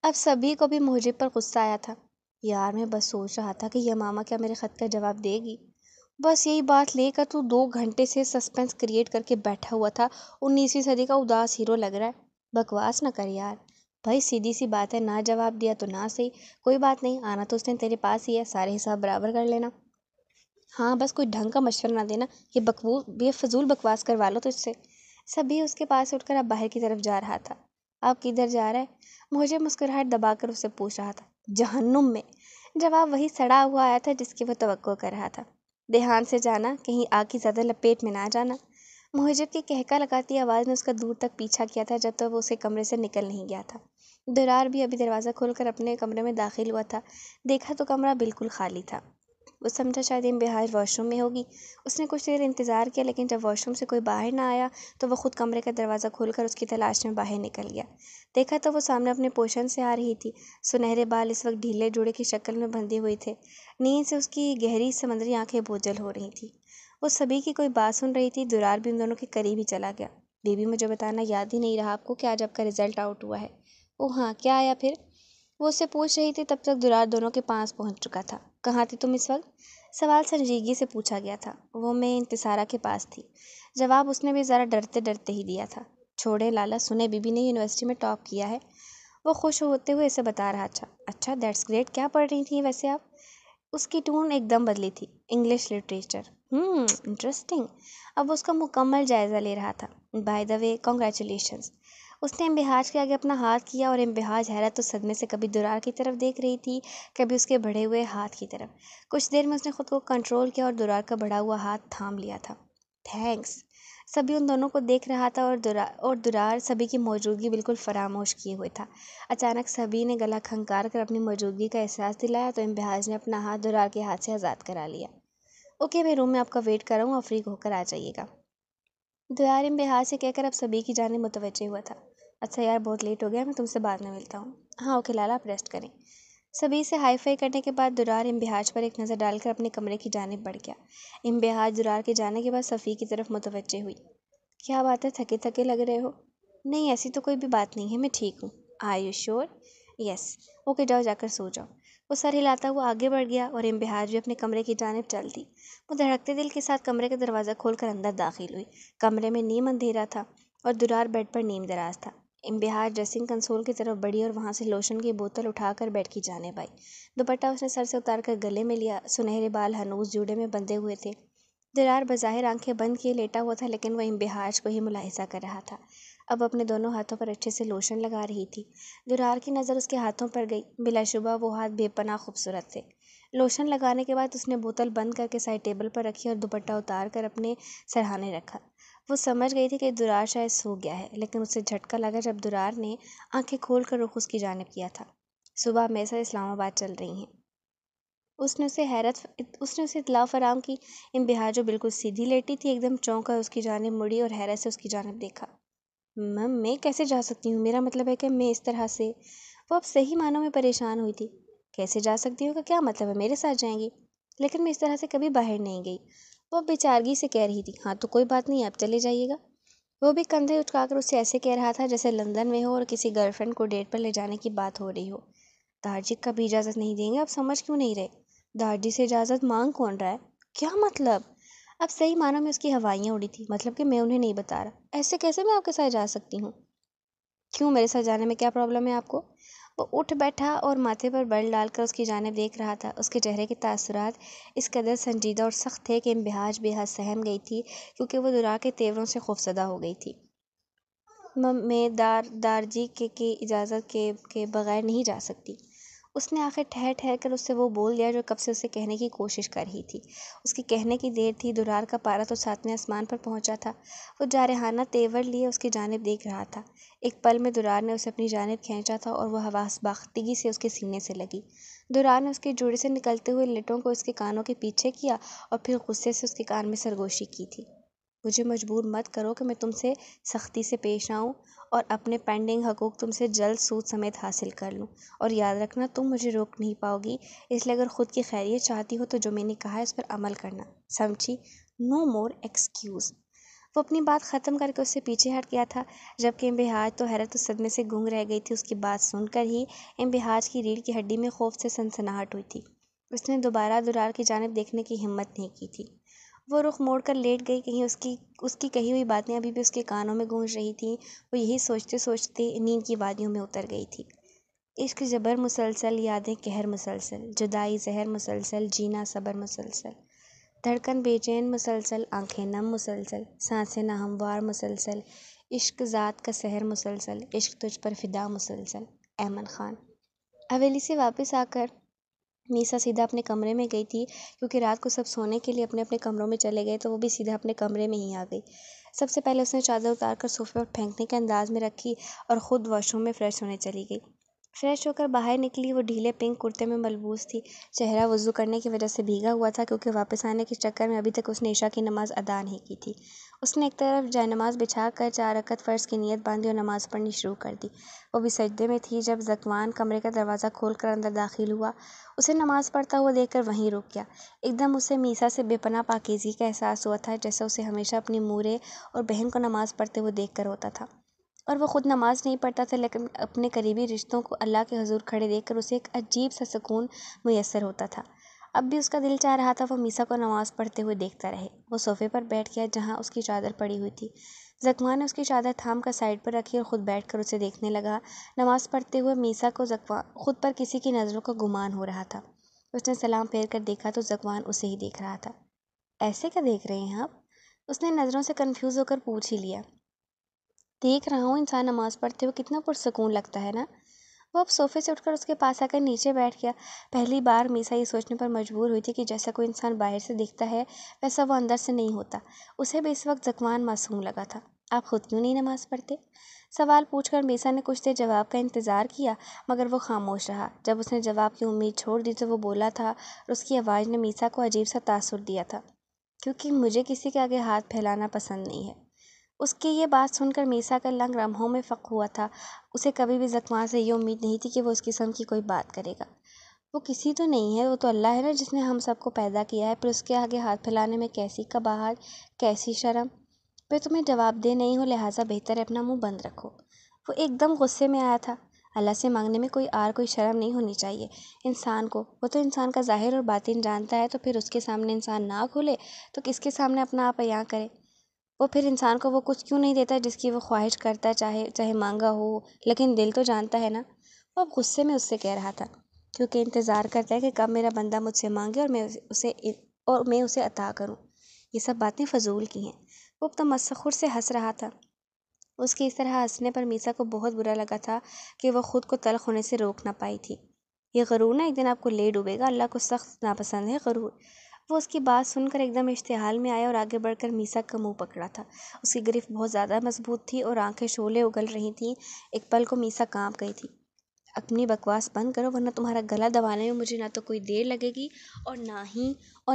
اب سبھی کو بھی محجب پر غصہ آیا تھا۔ یار میں بس سوچ رہا تھا کہ یہ ماما کیا میرے خط کا جواب دے گی؟ بس یہی بات لے کر تو 2 گھنٹے سے سسپینس کریٹ کر کے بیٹھا ہوا تھا، 19ویں صدی کا اداس ہیرو لگ رہا ہے۔ بکواس نہ کر یار بھائی، سیدھی سی بات ہے، نہ جواب دیا تو نہ صحیح، کوئی بات نہیں، آنا تو اس نے تیرے پاس ہی ہے، سارے حساب برابر کر لینا۔ ہاں بس کوئی ڈھنگ کا مشورہ نہ دینا، یہ فضول بکواس کروا لو تو اس سے۔ سبھی اس کے پاس اٹھ کر اب باہر کی طرف جا رہا تھا۔ آپ کدھر جا رہے ہیں؟ مجھے مسکراہٹ دبا کر اس سے پوچھ رہا تھا۔ جہنم میں۔ جواب وہی سڑا ہوا آیا تھا جس کی وہ توقع کر رہا تھا۔ دھیان سے جانا، کہیں آگ کی زیادہ لپیٹ میں نہ جانا۔ محجب کی کہکا لگاتی آواز نے اس کا دور تک پیچھا کیا تھا جب تک وہ اسے کمرے سے نکل نہیں گیا تھا۔ درار بھی ابھی دروازہ کھول کر اپنے کمرے میں داخل ہوا تھا۔ دیکھا تو کمرہ بالکل خالی تھا۔ وہ سمجھا شاید امبہاج واش روم میں ہوگی۔ اس نے کچھ دیر انتظار کیا لیکن جب واش روم سے کوئی باہر نہ آیا تو وہ خود کمرے کا دروازہ کھول کر اس کی تلاش میں باہر نکل گیا۔ دیکھا تو وہ سامنے اپنے پوشن سے آ رہی تھی۔ سنہرے بال اس وقت ڈھیلے جوڑے کی شکل میں بندھے ہوئے تھے۔ نیند سے اس کی گہری سمندری آنکھیں بوجھل ہو رہی تھیں۔ وہ سبھی کی کوئی بات سن رہی تھی۔ درار بھی ان دونوں کے قریب ہی چلا گیا۔ بیبی، مجھے بتانا یاد ہی نہیں رہا آپ کو کہ آج آپ کا رزلٹ آؤٹ ہوا ہے؟ اوہ ہاں، کیا آیا پھر؟ وہ اسے پوچھ رہی تھی تب تک درار دونوں کے پاس پہنچ چکا تھا۔ کہاں تھی تم اس وقت؟ سوال سنجیدگی سے پوچھا گیا تھا۔ وہ میں انتصارہ کے پاس تھی۔ جواب اس نے بھی ذرا ڈرتے ڈرتے ہی دیا تھا۔ چھوڑے لالا، سنے بیبی نے یونیورسٹی میں ٹاپ کیا ہے۔ وہ خوش ہوتے ہوئے اسے بتا رہا تھا۔ اچھا، دیٹس گریٹ، کیا پڑھ رہی تھیں ویسے آپ؟ اس کی ٹون ایک دم بدلی تھی۔ English literature. انٹرسٹنگ۔ اب وہ اس کا مکمل جائزہ لے رہا تھا۔ By the way, congratulations. اس نے امبہاج کے آگے اپنا ہاتھ کیا اور امبہاج حیرت و صدمے سے کبھی درار کی طرف دیکھ رہی تھی، کبھی اس کے بڑھے ہوئے ہاتھ کی طرف۔ کچھ دیر میں اس نے خود کو کنٹرول کیا اور درار کا بڑھا ہوا ہاتھ تھام لیا تھا۔ تھینکس۔ سبھی ان دونوں کو دیکھ رہا تھا اور درار سبھی کی موجودگی بالکل فراموش کیے ہوئے تھا۔ اچانک سبھی نے گلا کھنکار کر اپنی موجودگی کا احساس دلایا تو امبہاج نے اپنا ہاتھ درار کے ہاتھ سے آزاد کرا لیا۔ اوکے، میں روم میں آپ کا ویٹ کر رہا ہوں، آپ فریق ہو کر آ جائیے گا۔ درار امبہاج سے کہہ کر اب سبھی کی جانب متوجہ ہوا تھا۔ اچھا یار، بہت لیٹ ہو گیا، میں تم سے بعد میں ملتا ہوں۔ ہاں اوکے لالا، آپ ریسٹ کریں۔ سبھی سے ہائی فائی کرنے کے بعد درار امبہاج پر ایک نظر ڈال کر اپنے کمرے کی جانب بڑھ گیا۔ امبہاج درار کے جانے کے بعد صفی کی طرف متوجہ ہوئی۔ کیا بات ہے، تھکے تھکے لگ رہے ہو؟ نہیں، ایسی تو کوئی بھی بات نہیں ہے، میں ٹھیک ہوں۔ Are you sure? Yes. Okay جاؤ، جا کر سو جاؤ۔ وہ سر ہلاتا ہوا آگے بڑھ گیا اور امبہاج بھی اپنے کمرے کی جانب چل دی۔ وہ دھڑکتے دل کے ساتھ کمرے کا دروازہ کھول کر اندر داخل ہوئی۔ کمرے میں نیم اندھیرا تھا اور درار بیڈ پر نیم دراز تھا۔ انبہار ڈریسنگ کنسول کی طرف بڑھی اور وہاں سے لوشن کی بوتل اٹھا کر بیٹھ کی جانب آئی۔ دوپٹہ اس نے سر سے اتار کر گلے میں لیا، سنہرے بال ہنوز جوڑے میں بندھے ہوئے تھے۔ درار بظاہر آنکھیں بند کیے لیٹا ہوا تھا، لیکن وہ انبہاج کو ہی ملاحظہ کر رہا تھا۔ اب اپنے دونوں ہاتھوں پر اچھے سے لوشن لگا رہی تھی۔ درار کی نظر اس کے ہاتھوں پر گئی۔ بلا شبہ وہ ہاتھ بے پناہ خوبصورت تھے۔ لوشن لگانے کے بعد اس نے بوتل بند کر کے سائڈ ٹیبل پر رکھی اور دوپٹہ اتار کر اپنے سرہانے رکھا۔ وہ سمجھ گئی تھی کہ درار شاید سو گیا ہے، لیکن اسے جھٹکا لگا جب درار نے آنکھیں کھول کر رخ اس کی جانب کیا تھا۔ صبح میسر اسلام آباد چل رہی ہیں۔ اس نے اسے اطلاع فراہم کی۔ انبہار جو بالکل سیدھی لیٹی تھی ایک دم چونک کر اس کی جانب مڑی اور حیرت سے اس کی جانب دیکھا۔ میں کیسے جا سکتی ہوں؟ میرا مطلب ہے کہ میں اس طرح سے… وہ اب صحیح معنوں میں پریشان ہوئی تھی۔ کیسے جا سکتی ہوں کا کیا مطلب ہے؟ میرے ساتھ جائیں گی؟ لیکن میں اس طرح سے کبھی باہر نہیں گئی۔ وہ بےچارگی سے کہہ رہی تھی۔ ہاں تو کوئی بات نہیں، آپ چلے جائیے گا۔ وہ بھی کندھے اٹھا کر اسے ایسے کہہ رہا تھا جیسے لندن میں ہو اور کسی گرل فرینڈ کو ڈیٹ پر لے جانے کی بات ہو رہی ہو۔ دارجی کبھی اجازت نہیں دیں گے، آپ سمجھ کیوں نہیں رہے؟ دارجی سے اجازت مانگ کون رہا ہے؟ کیا مطلب؟ اب صحیح معنوں میں اس کی ہوائیاں اڑی تھی۔ مطلب کہ میں انہیں نہیں بتا رہا۔ ایسے کیسے میں آپ کے ساتھ جا سکتی ہوں؟ کیوں، میرے ساتھ جانے میں کیا پرابلم ہے آپ کو؟ وہ اٹھ بیٹھا اور ماتھے پر بل ڈال کر اس کی جانب دیکھ رہا تھا۔ اس کے چہرے کے تاثرات اس قدر سنجیدہ اور سخت تھے کہ انبہاج بے حد سہم گئی تھی، کیونکہ وہ درار کے تیوروں سے خوفزدہ ہو گئی تھی۔ میں دارجی کی اجازت کے بغیر نہیں جا سکتی۔ اس نے آخر ٹھہر ٹھہر کر اس سے وہ بول دیا جو کب سے اسے کہنے کی کوشش کر رہی تھی۔ اس کے کہنے کی دیر تھی۔ درار کا پارا تو 7ویں آسمان پر پہنچا تھا۔ وہ جارحانہ تیور لیے اس کی جانب دیکھ رہا تھا۔ ایک پل میں درار نے اسے اپنی جانب کھینچا تھا اور وہ حواس باختگی سے اس کے سینے سے لگی۔ درار نے اس کے جوڑے سے نکلتے ہوئے لٹوں کو اس کے کانوں کے پیچھے کیا اور پھر غصے سے اس کے کان میں سرگوشی کی تھی۔ مجھے مجبور مت کرو کہ میں تم سے سختی سے پیش آؤں اور اپنے پینڈنگ حقوق تم سے جلد سود سمیت حاصل کر لوں، اور یاد رکھنا تم مجھے روک نہیں پاؤ گی، اس لیے اگر خود کی خیریت چاہتی ہو تو جو میں نے کہا ہے اس پر عمل کرنا، سمجھی؟ نو مور ایکسکیوز۔ وہ اپنی بات ختم کر کے اس سے پیچھے ہٹ گیا تھا، جبکہ انبہاج تو حیرت و صدمے سے گنگ رہ گئی تھی۔ اس کی بات سن کر ہی انبہاج کی ریڑھ کی ہڈی میں خوف سے سنسناہٹ ہوئی تھی۔ اس نے دوبارہ درار کی جانب دیکھنے کی ہمت نہیں کی تھی۔ وہ رخ موڑ کر لیٹ گئی۔ کہیں اس کی کہی ہوئی باتیں ابھی بھی اس کے کانوں میں گونج رہی تھیں۔ وہ یہی سوچتے سوچتے نیند کی وادیوں میں اتر گئی تھی۔ عشق جبر مسلسل، یادیں قہر مسلسل، جدائی زہر مسلسل، جینا صبر مسلسل، دھڑکن بے چین مسلسل، آنکھیں نم مسلسل، سانسیں ناہموار مسلسل، عشق ذات کا سحر مسلسل، عشق تجھ پر فدا مسلسل۔ ایمن خان۔ حویلی سے واپس آ کر میسا سیدھا اپنے کمرے میں گئی تھی، کیونکہ رات کو سب سونے کے لیے اپنے اپنے کمروں میں چلے گئے تو وہ بھی سیدھا اپنے کمرے میں ہی آ گئی۔ سب سے پہلے اس نے چادر اتار کر صوفے پر پھینکنے کے انداز میں رکھی اور خود واش روم میں فریش ہونے چلی گئی۔ فریش ہو کر باہر نکلی۔ وہ ڈھیلے پنک کرتے میں ملبوس تھی۔ چہرہ وضو کرنے کی وجہ سے بھیگا ہوا تھا، کیونکہ واپس آنے کے چکر میں ابھی تک اس نے عشاء کی نماز ادا نہیں کی تھی۔ اس نے ایک طرف جائے نماز بچھا کر 4 رکعت فرض کی نیت باندھی اور نماز پڑھنی شروع کر دی۔ وہ بھی سجدے میں تھی جب ذکوان کمرے کا دروازہ کھول کر اندر داخل ہوا۔ اسے نماز پڑھتا ہوا دیکھ کر وہیں رک گیا۔ ایک دم اسے میسا سے بے پناہ پاکیزگی کا احساس ہوا تھا، جیسا اسے ہمیشہ اپنی مورے اور بہن کو نماز پڑھتے ہوئے دیکھ کر ہوتا تھا۔ اور وہ خود نماز نہیں پڑھتا تھا، لیکن اپنے قریبی رشتوں کو اللہ کے حضور کھڑے دیکھ کر اسے ایک عجیب سا سکون میسر ہوتا تھا۔ اب بھی اس کا دل چاہ رہا تھا وہ میسا کو نماز پڑھتے ہوئے دیکھتا رہے۔ وہ صوفے پر بیٹھ گیا جہاں اس کی چادر پڑی ہوئی تھی۔ ذکوان نے اس کی چادر تھام کر سائڈ پر رکھی اور خود بیٹھ کر اسے دیکھنے لگا۔ نماز پڑھتے ہوئے میسا کو خود پر کسی کی نظروں کا گمان ہو رہا تھا۔ اس نے سلام پھیر کر دیکھا تو ذکوان اسے ہی دیکھ رہا تھا۔ ایسے کیا دیکھ رہے ہیں آپ؟ اس نے نظروں سے کنفیوز ہو کر پوچھ ہی لیا۔ دیکھ رہا ہوں انسان نماز پڑھتے ہوئے کتنا پرسکون لگتا ہے نا۔ وہ اب صوفے سے اٹھ کر اس کے پاس آ کر نیچے بیٹھ گیا۔ پہلی بار میسا یہ سوچنے پر مجبور ہوئی تھی کہ جیسا کوئی انسان باہر سے دکھتا ہے ویسا وہ اندر سے نہیں ہوتا۔ اسے بھی اس وقت ذکوان معصوم لگا تھا۔ آپ خود کیوں نہیں نماز پڑھتے؟ سوال پوچھ کر میسا نے کچھ دیر جواب کا انتظار کیا، مگر وہ خاموش رہا۔ جب اس نے جواب کی امید چھوڑ دی تو وہ بولا تھا اور اس کی آواز نے میسا کو عجیب سا تاثر دیا تھا، کیونکہ مجھے کسی کے آگے ہاتھ پھیلانا پسند نہیں ہے۔ اس کی یہ بات سن کر میسا کا لنگ لمحوں میں فق ہوا تھا۔ اسے کبھی بھی ذکوان سے یہ امید نہیں تھی کہ وہ اس قسم کی کوئی بات کرے گا۔ وہ کسی تو نہیں ہے، وہ تو اللہ ہے نا جس نے ہم سب کو پیدا کیا ہے، پھر اس کے آگے ہاتھ پھیلانے میں کیسی قباحت، کیسی شرم۔ میں تمہیں جواب دہ نہیں ہوں، لہٰذا بہتر ہے اپنا منہ بند رکھو۔ وہ ایک دم غصے میں آیا تھا۔ اللہ سے مانگنے میں کوئی آر کوئی شرم نہیں ہونی چاہیے انسان کو۔ وہ تو انسان کا ظاہر اور باطن جانتا ہے، تو پھر اس کے سامنے انسان نہ کھولے تو کس کے سامنے اپنا آپ عیاں کرے؟ وہ پھر انسان کو وہ کچھ کیوں نہیں دیتا جس کی وہ خواہش کرتا ہے، چاہے مانگا ہو، لیکن دل تو جانتا ہے نا۔ وہ اب غصے میں اس سے کہہ رہا تھا، کیونکہ انتظار کرتا ہے کہ کب میرا بندہ مجھ سے مانگے اور میں اسے عطا کروں۔ یہ سب باتیں فضول کی ہیں۔ وہ اب تمسخر سے ہنس رہا تھا۔ اس کے اس طرح ہنسنے پر میسا کو بہت برا لگا تھا کہ وہ خود کو تلخ ہونے سے روک نہ پائی تھی۔ یہ غرور نا ایک دن آپ کو لے ڈوبے گا، اللہ کو سخت ناپسند ہے غرور۔ وہ اس کی بات سن کر ایک دم اشتعال میں آیا اور آگے بڑھ کر میسا کا منہ پکڑا تھا۔ اس کی گرفت بہت زیادہ مضبوط تھی اور آنکھیں شعلے اگل رہی تھیں۔ ایک پل کو میسا کانپ گئی تھی۔ اپنی بکواس بند کرو ورنہ تمہارا گلا دبانے میں مجھے نہ تو کوئی دیر لگے گی اور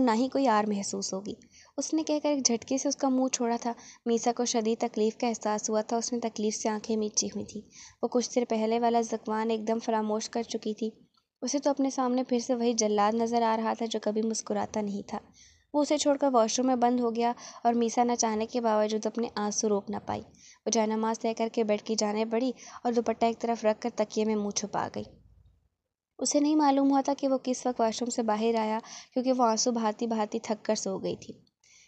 نہ ہی کوئی آر محسوس ہوگی۔ اس نے کہہ کر ایک جھٹکے سے اس کا منہ چھوڑا تھا۔ میسا کو شدید تکلیف کا احساس ہوا تھا۔ اس نے تکلیف سے آنکھیں میچی ہوئی تھیں۔ وہ کچھ دیر پہلے والا ذکوان ایک دم فراموش کر چکی تھی۔ اسے تو اپنے سامنے پھر سے وہی جلاد نظر آ رہا تھا جو کبھی مسکراتا نہیں تھا۔ وہ اسے چھوڑ کر واش روم میں بند ہو گیا اور میسا نہ چاہنے کے باوجود اپنے آنسو روک نہ پائی۔ وہ جائے نماز طے کر کے بیڈ کی جانب بڑھی اور دوپٹہ ایک طرف رکھ کر تکیے میں منہ چھپا گئی۔ اسے نہیں معلوم ہوا تھا کہ وہ کس وقت واش روم سے باہر آیا، کیونکہ وہ آنسو بہاتی بہاتی تھک کر سو گئی تھی۔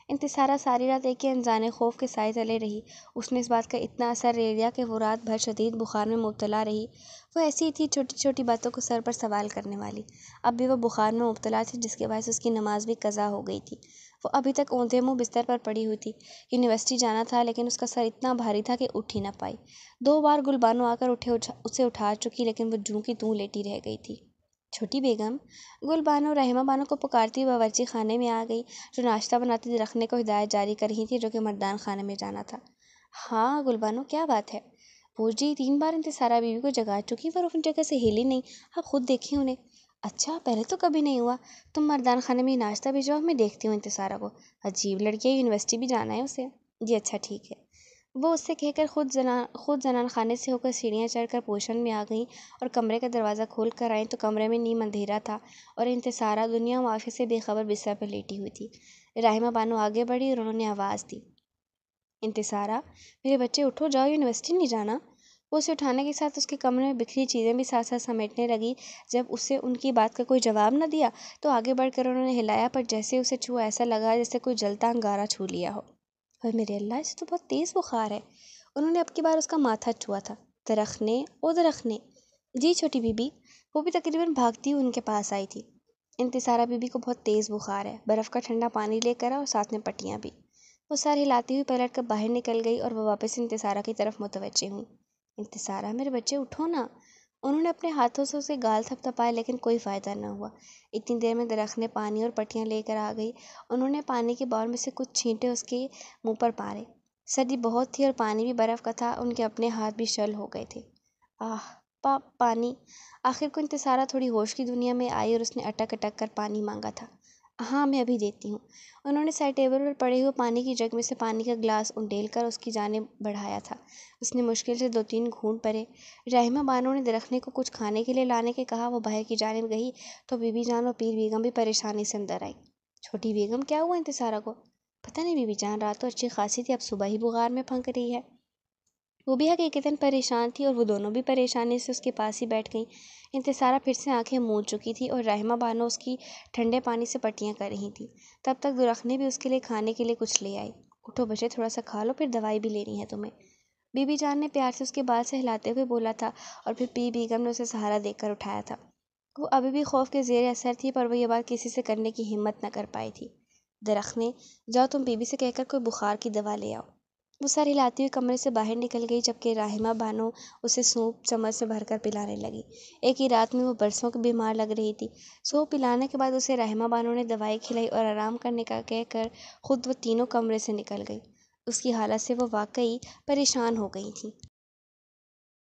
انتصارہ ساری رات ایک ہی انجانے خوف کے سائے تلے رہی۔ اس نے اس بات کا اتنا اثر لے لیا کہ وہ رات بھر شدید بخار میں مبتلا رہی۔ وہ ایسی ہی تھی، چھوٹی چھوٹی باتوں کو سر پر سوال کرنے والی۔ اب بھی وہ بخار میں مبتلا تھی، جس کے باعث اس کی نماز بھی قضا ہو گئی تھی۔ وہ ابھی تک اوندھے منہ بستر پر پڑی ہوئی تھی۔ یونیورسٹی جانا تھا لیکن اس کا سر اتنا بھاری تھا کہ اٹھ ہی نہ پائی۔ 2 بار گلبانو آ کر اسے اٹھا چکی لیکن وہ جوں کی توں لیٹی رہ گئی تھی۔ چھوٹی بیگم! گلبانو رحمہ بانو کو پکارتی ہوئی باورچی خانے میں آ گئی، جو ناشتہ بناتی درخنے کو ہدایت جاری کر رہی تھی جو کہ مردان خانے میں جانا تھا۔ ہاں گلبانو، کیا بات ہے؟ وہ جی 3 بار انتصارہ بیوی کو جگا چکی پر اپنی جگہ سے ہلی نہیں۔ آپ خود دیکھیں انہیں۔ اچھا، پہلے تو کبھی نہیں ہوا۔ تم مردان خانے میں ناشتہ بھیجواؤ، میں دیکھتی ہوں انتصارہ کو۔ عجیب لڑکی ہے، یونیورسٹی بھی جانا ہے اسے۔ جی اچھا ٹھیک ہے۔ وہ اس سے کہہ کر خود زنان خانے سے ہو کر سیڑھیاں چڑھ کر پوشن میں آ گئیں اور کمرے کا دروازہ کھول کر آئیں تو کمرے میں نیم اندھیرا تھا اور انتصارہ دنیا و معافیہ سے بے خبر بستر پر لیٹی ہوئی تھی۔ رحمہ بانو آگے بڑھی اور انہوں نے آواز دی، انتصارہ میرے بچے اٹھو، جاؤ، یونیورسٹی نہیں جانا؟ وہ اسے اٹھانے کے ساتھ اس کے کمرے میں بکھری چیزیں بھی ساتھ ساتھ سمیٹنے لگی۔ جب اسے ان کی بات کا کوئی جواب نہ دیا تو آگے بڑھ کر انہوں نے ہلایا، پر جیسے اسے چھوا ایسا لگا جیسے کوئی جلتا انگارہ چھو لیا ہو۔ اور میرے اللہ، اسے تو بہت تیز بخار ہے۔ انہوں نے اب کی بار اس کا ماتھا چھوا تھا۔ درخنے۔ جی چھوٹی بی بی۔ وہ بھی تقریباً بھاگتی ہوئی ان کے پاس آئی تھی۔ انتصارہ بی بی کو بہت تیز بخار ہے، برف کا ٹھنڈا پانی لے کر آؤ اور ساتھ میں پٹیاں بھی۔ وہ سر ہلاتی ہوئی پلٹ کر باہر نکل گئی اور وہ واپس انتصارہ کی طرف متوجہ ہوئی۔ انتصارہ میرے بچے اٹھو نا۔ انہوں نے اپنے ہاتھوں سے اسے گال تھپتھپائے لیکن کوئی فائدہ نہ ہوا۔ اتنی دیر میں درخنے پانی اور پٹیاں لے کر آ گئی۔ انہوں نے پانی کے باؤل میں سے کچھ چھینٹے اس کے منہ پر مارے۔ سردی بہت تھی اور پانی بھی برف کا تھا، ان کے اپنے ہاتھ بھی شل ہو گئے تھے۔ پانی! آخر کو انتصارہ تھوڑی ہوش کی دنیا میں آئی اور اس نے اٹک اٹک کر پانی مانگا تھا۔ ہاں میں ابھی دیتی ہوں۔ انہوں نے سائڈ ٹیبل پر پڑے ہوئے پانی کی جگ میں سے پانی کا گلاس انڈیل کر اس کی جانب بڑھایا تھا۔ اس نے مشکل سے 2-3 گھونٹ بھرے۔ رحمہ بانو نے درخنے کو کچھ کھانے کے لیے لانے کے کہا۔ وہ باہر کی جانب گئی تو بی بی جان اور پیر بیگم بھی پریشانی سے اندر آئی۔ چھوٹی بیگم، کیا ہوا انتصارہ کو؟ پتہ نہیں بی بی جان، رات تو اچھی خاصی تھی، اب صبح ہی بخار میں پھنک رہی ہے۔ وہ بھی حقیقتاً پریشان تھی اور وہ دونوں بھی پریشانی سے اس کے پاس ہی بیٹھ گئیں۔ انتصارہ پھر سے آنکھیں موند چکی تھی اور رحمہ بانو اس کی ٹھنڈے پانی سے پٹیاں کر رہی تھیں۔ تب تک درخنے بھی اس کے لیے کھانے کے لیے کچھ لے آئی۔ اٹھو بچے، تھوڑا سا کھا لو، پھر دوائی بھی لینی ہے تمہیں، بی بی جان نے پیار سے اس کے بال سے ہلاتے ہوئے بولا تھا اور پھر پیر بیگم نے اسے سہارا دے کر اٹھایا تھا۔ وہ ابھی بھی خوف کے زیر اثر تھی پر وہ یہ بات کسی سے کرنے کی ہمت نہ کر پائی تھی۔ درخنے، جاؤ تم بی بی سے کہہ کر کوئی بخار کی دوا لے آؤ۔ وہ سر ہلاتی ہوئی کمرے سے باہر نکل گئی جبکہ رحمہ بانو اسے سوپ چمچ سے بھر کر پلانے لگی۔ ایک ہی رات میں وہ برسوں کی بیمار لگ رہی تھی۔ سوپ پلانے کے بعد اسے رحمہ بانو نے دوائی کھلائی اور آرام کرنے کا کہہ کر خود وہ تینوں کمرے سے نکل گئی۔ اس کی حالت سے وہ واقعی پریشان ہو گئی تھیں۔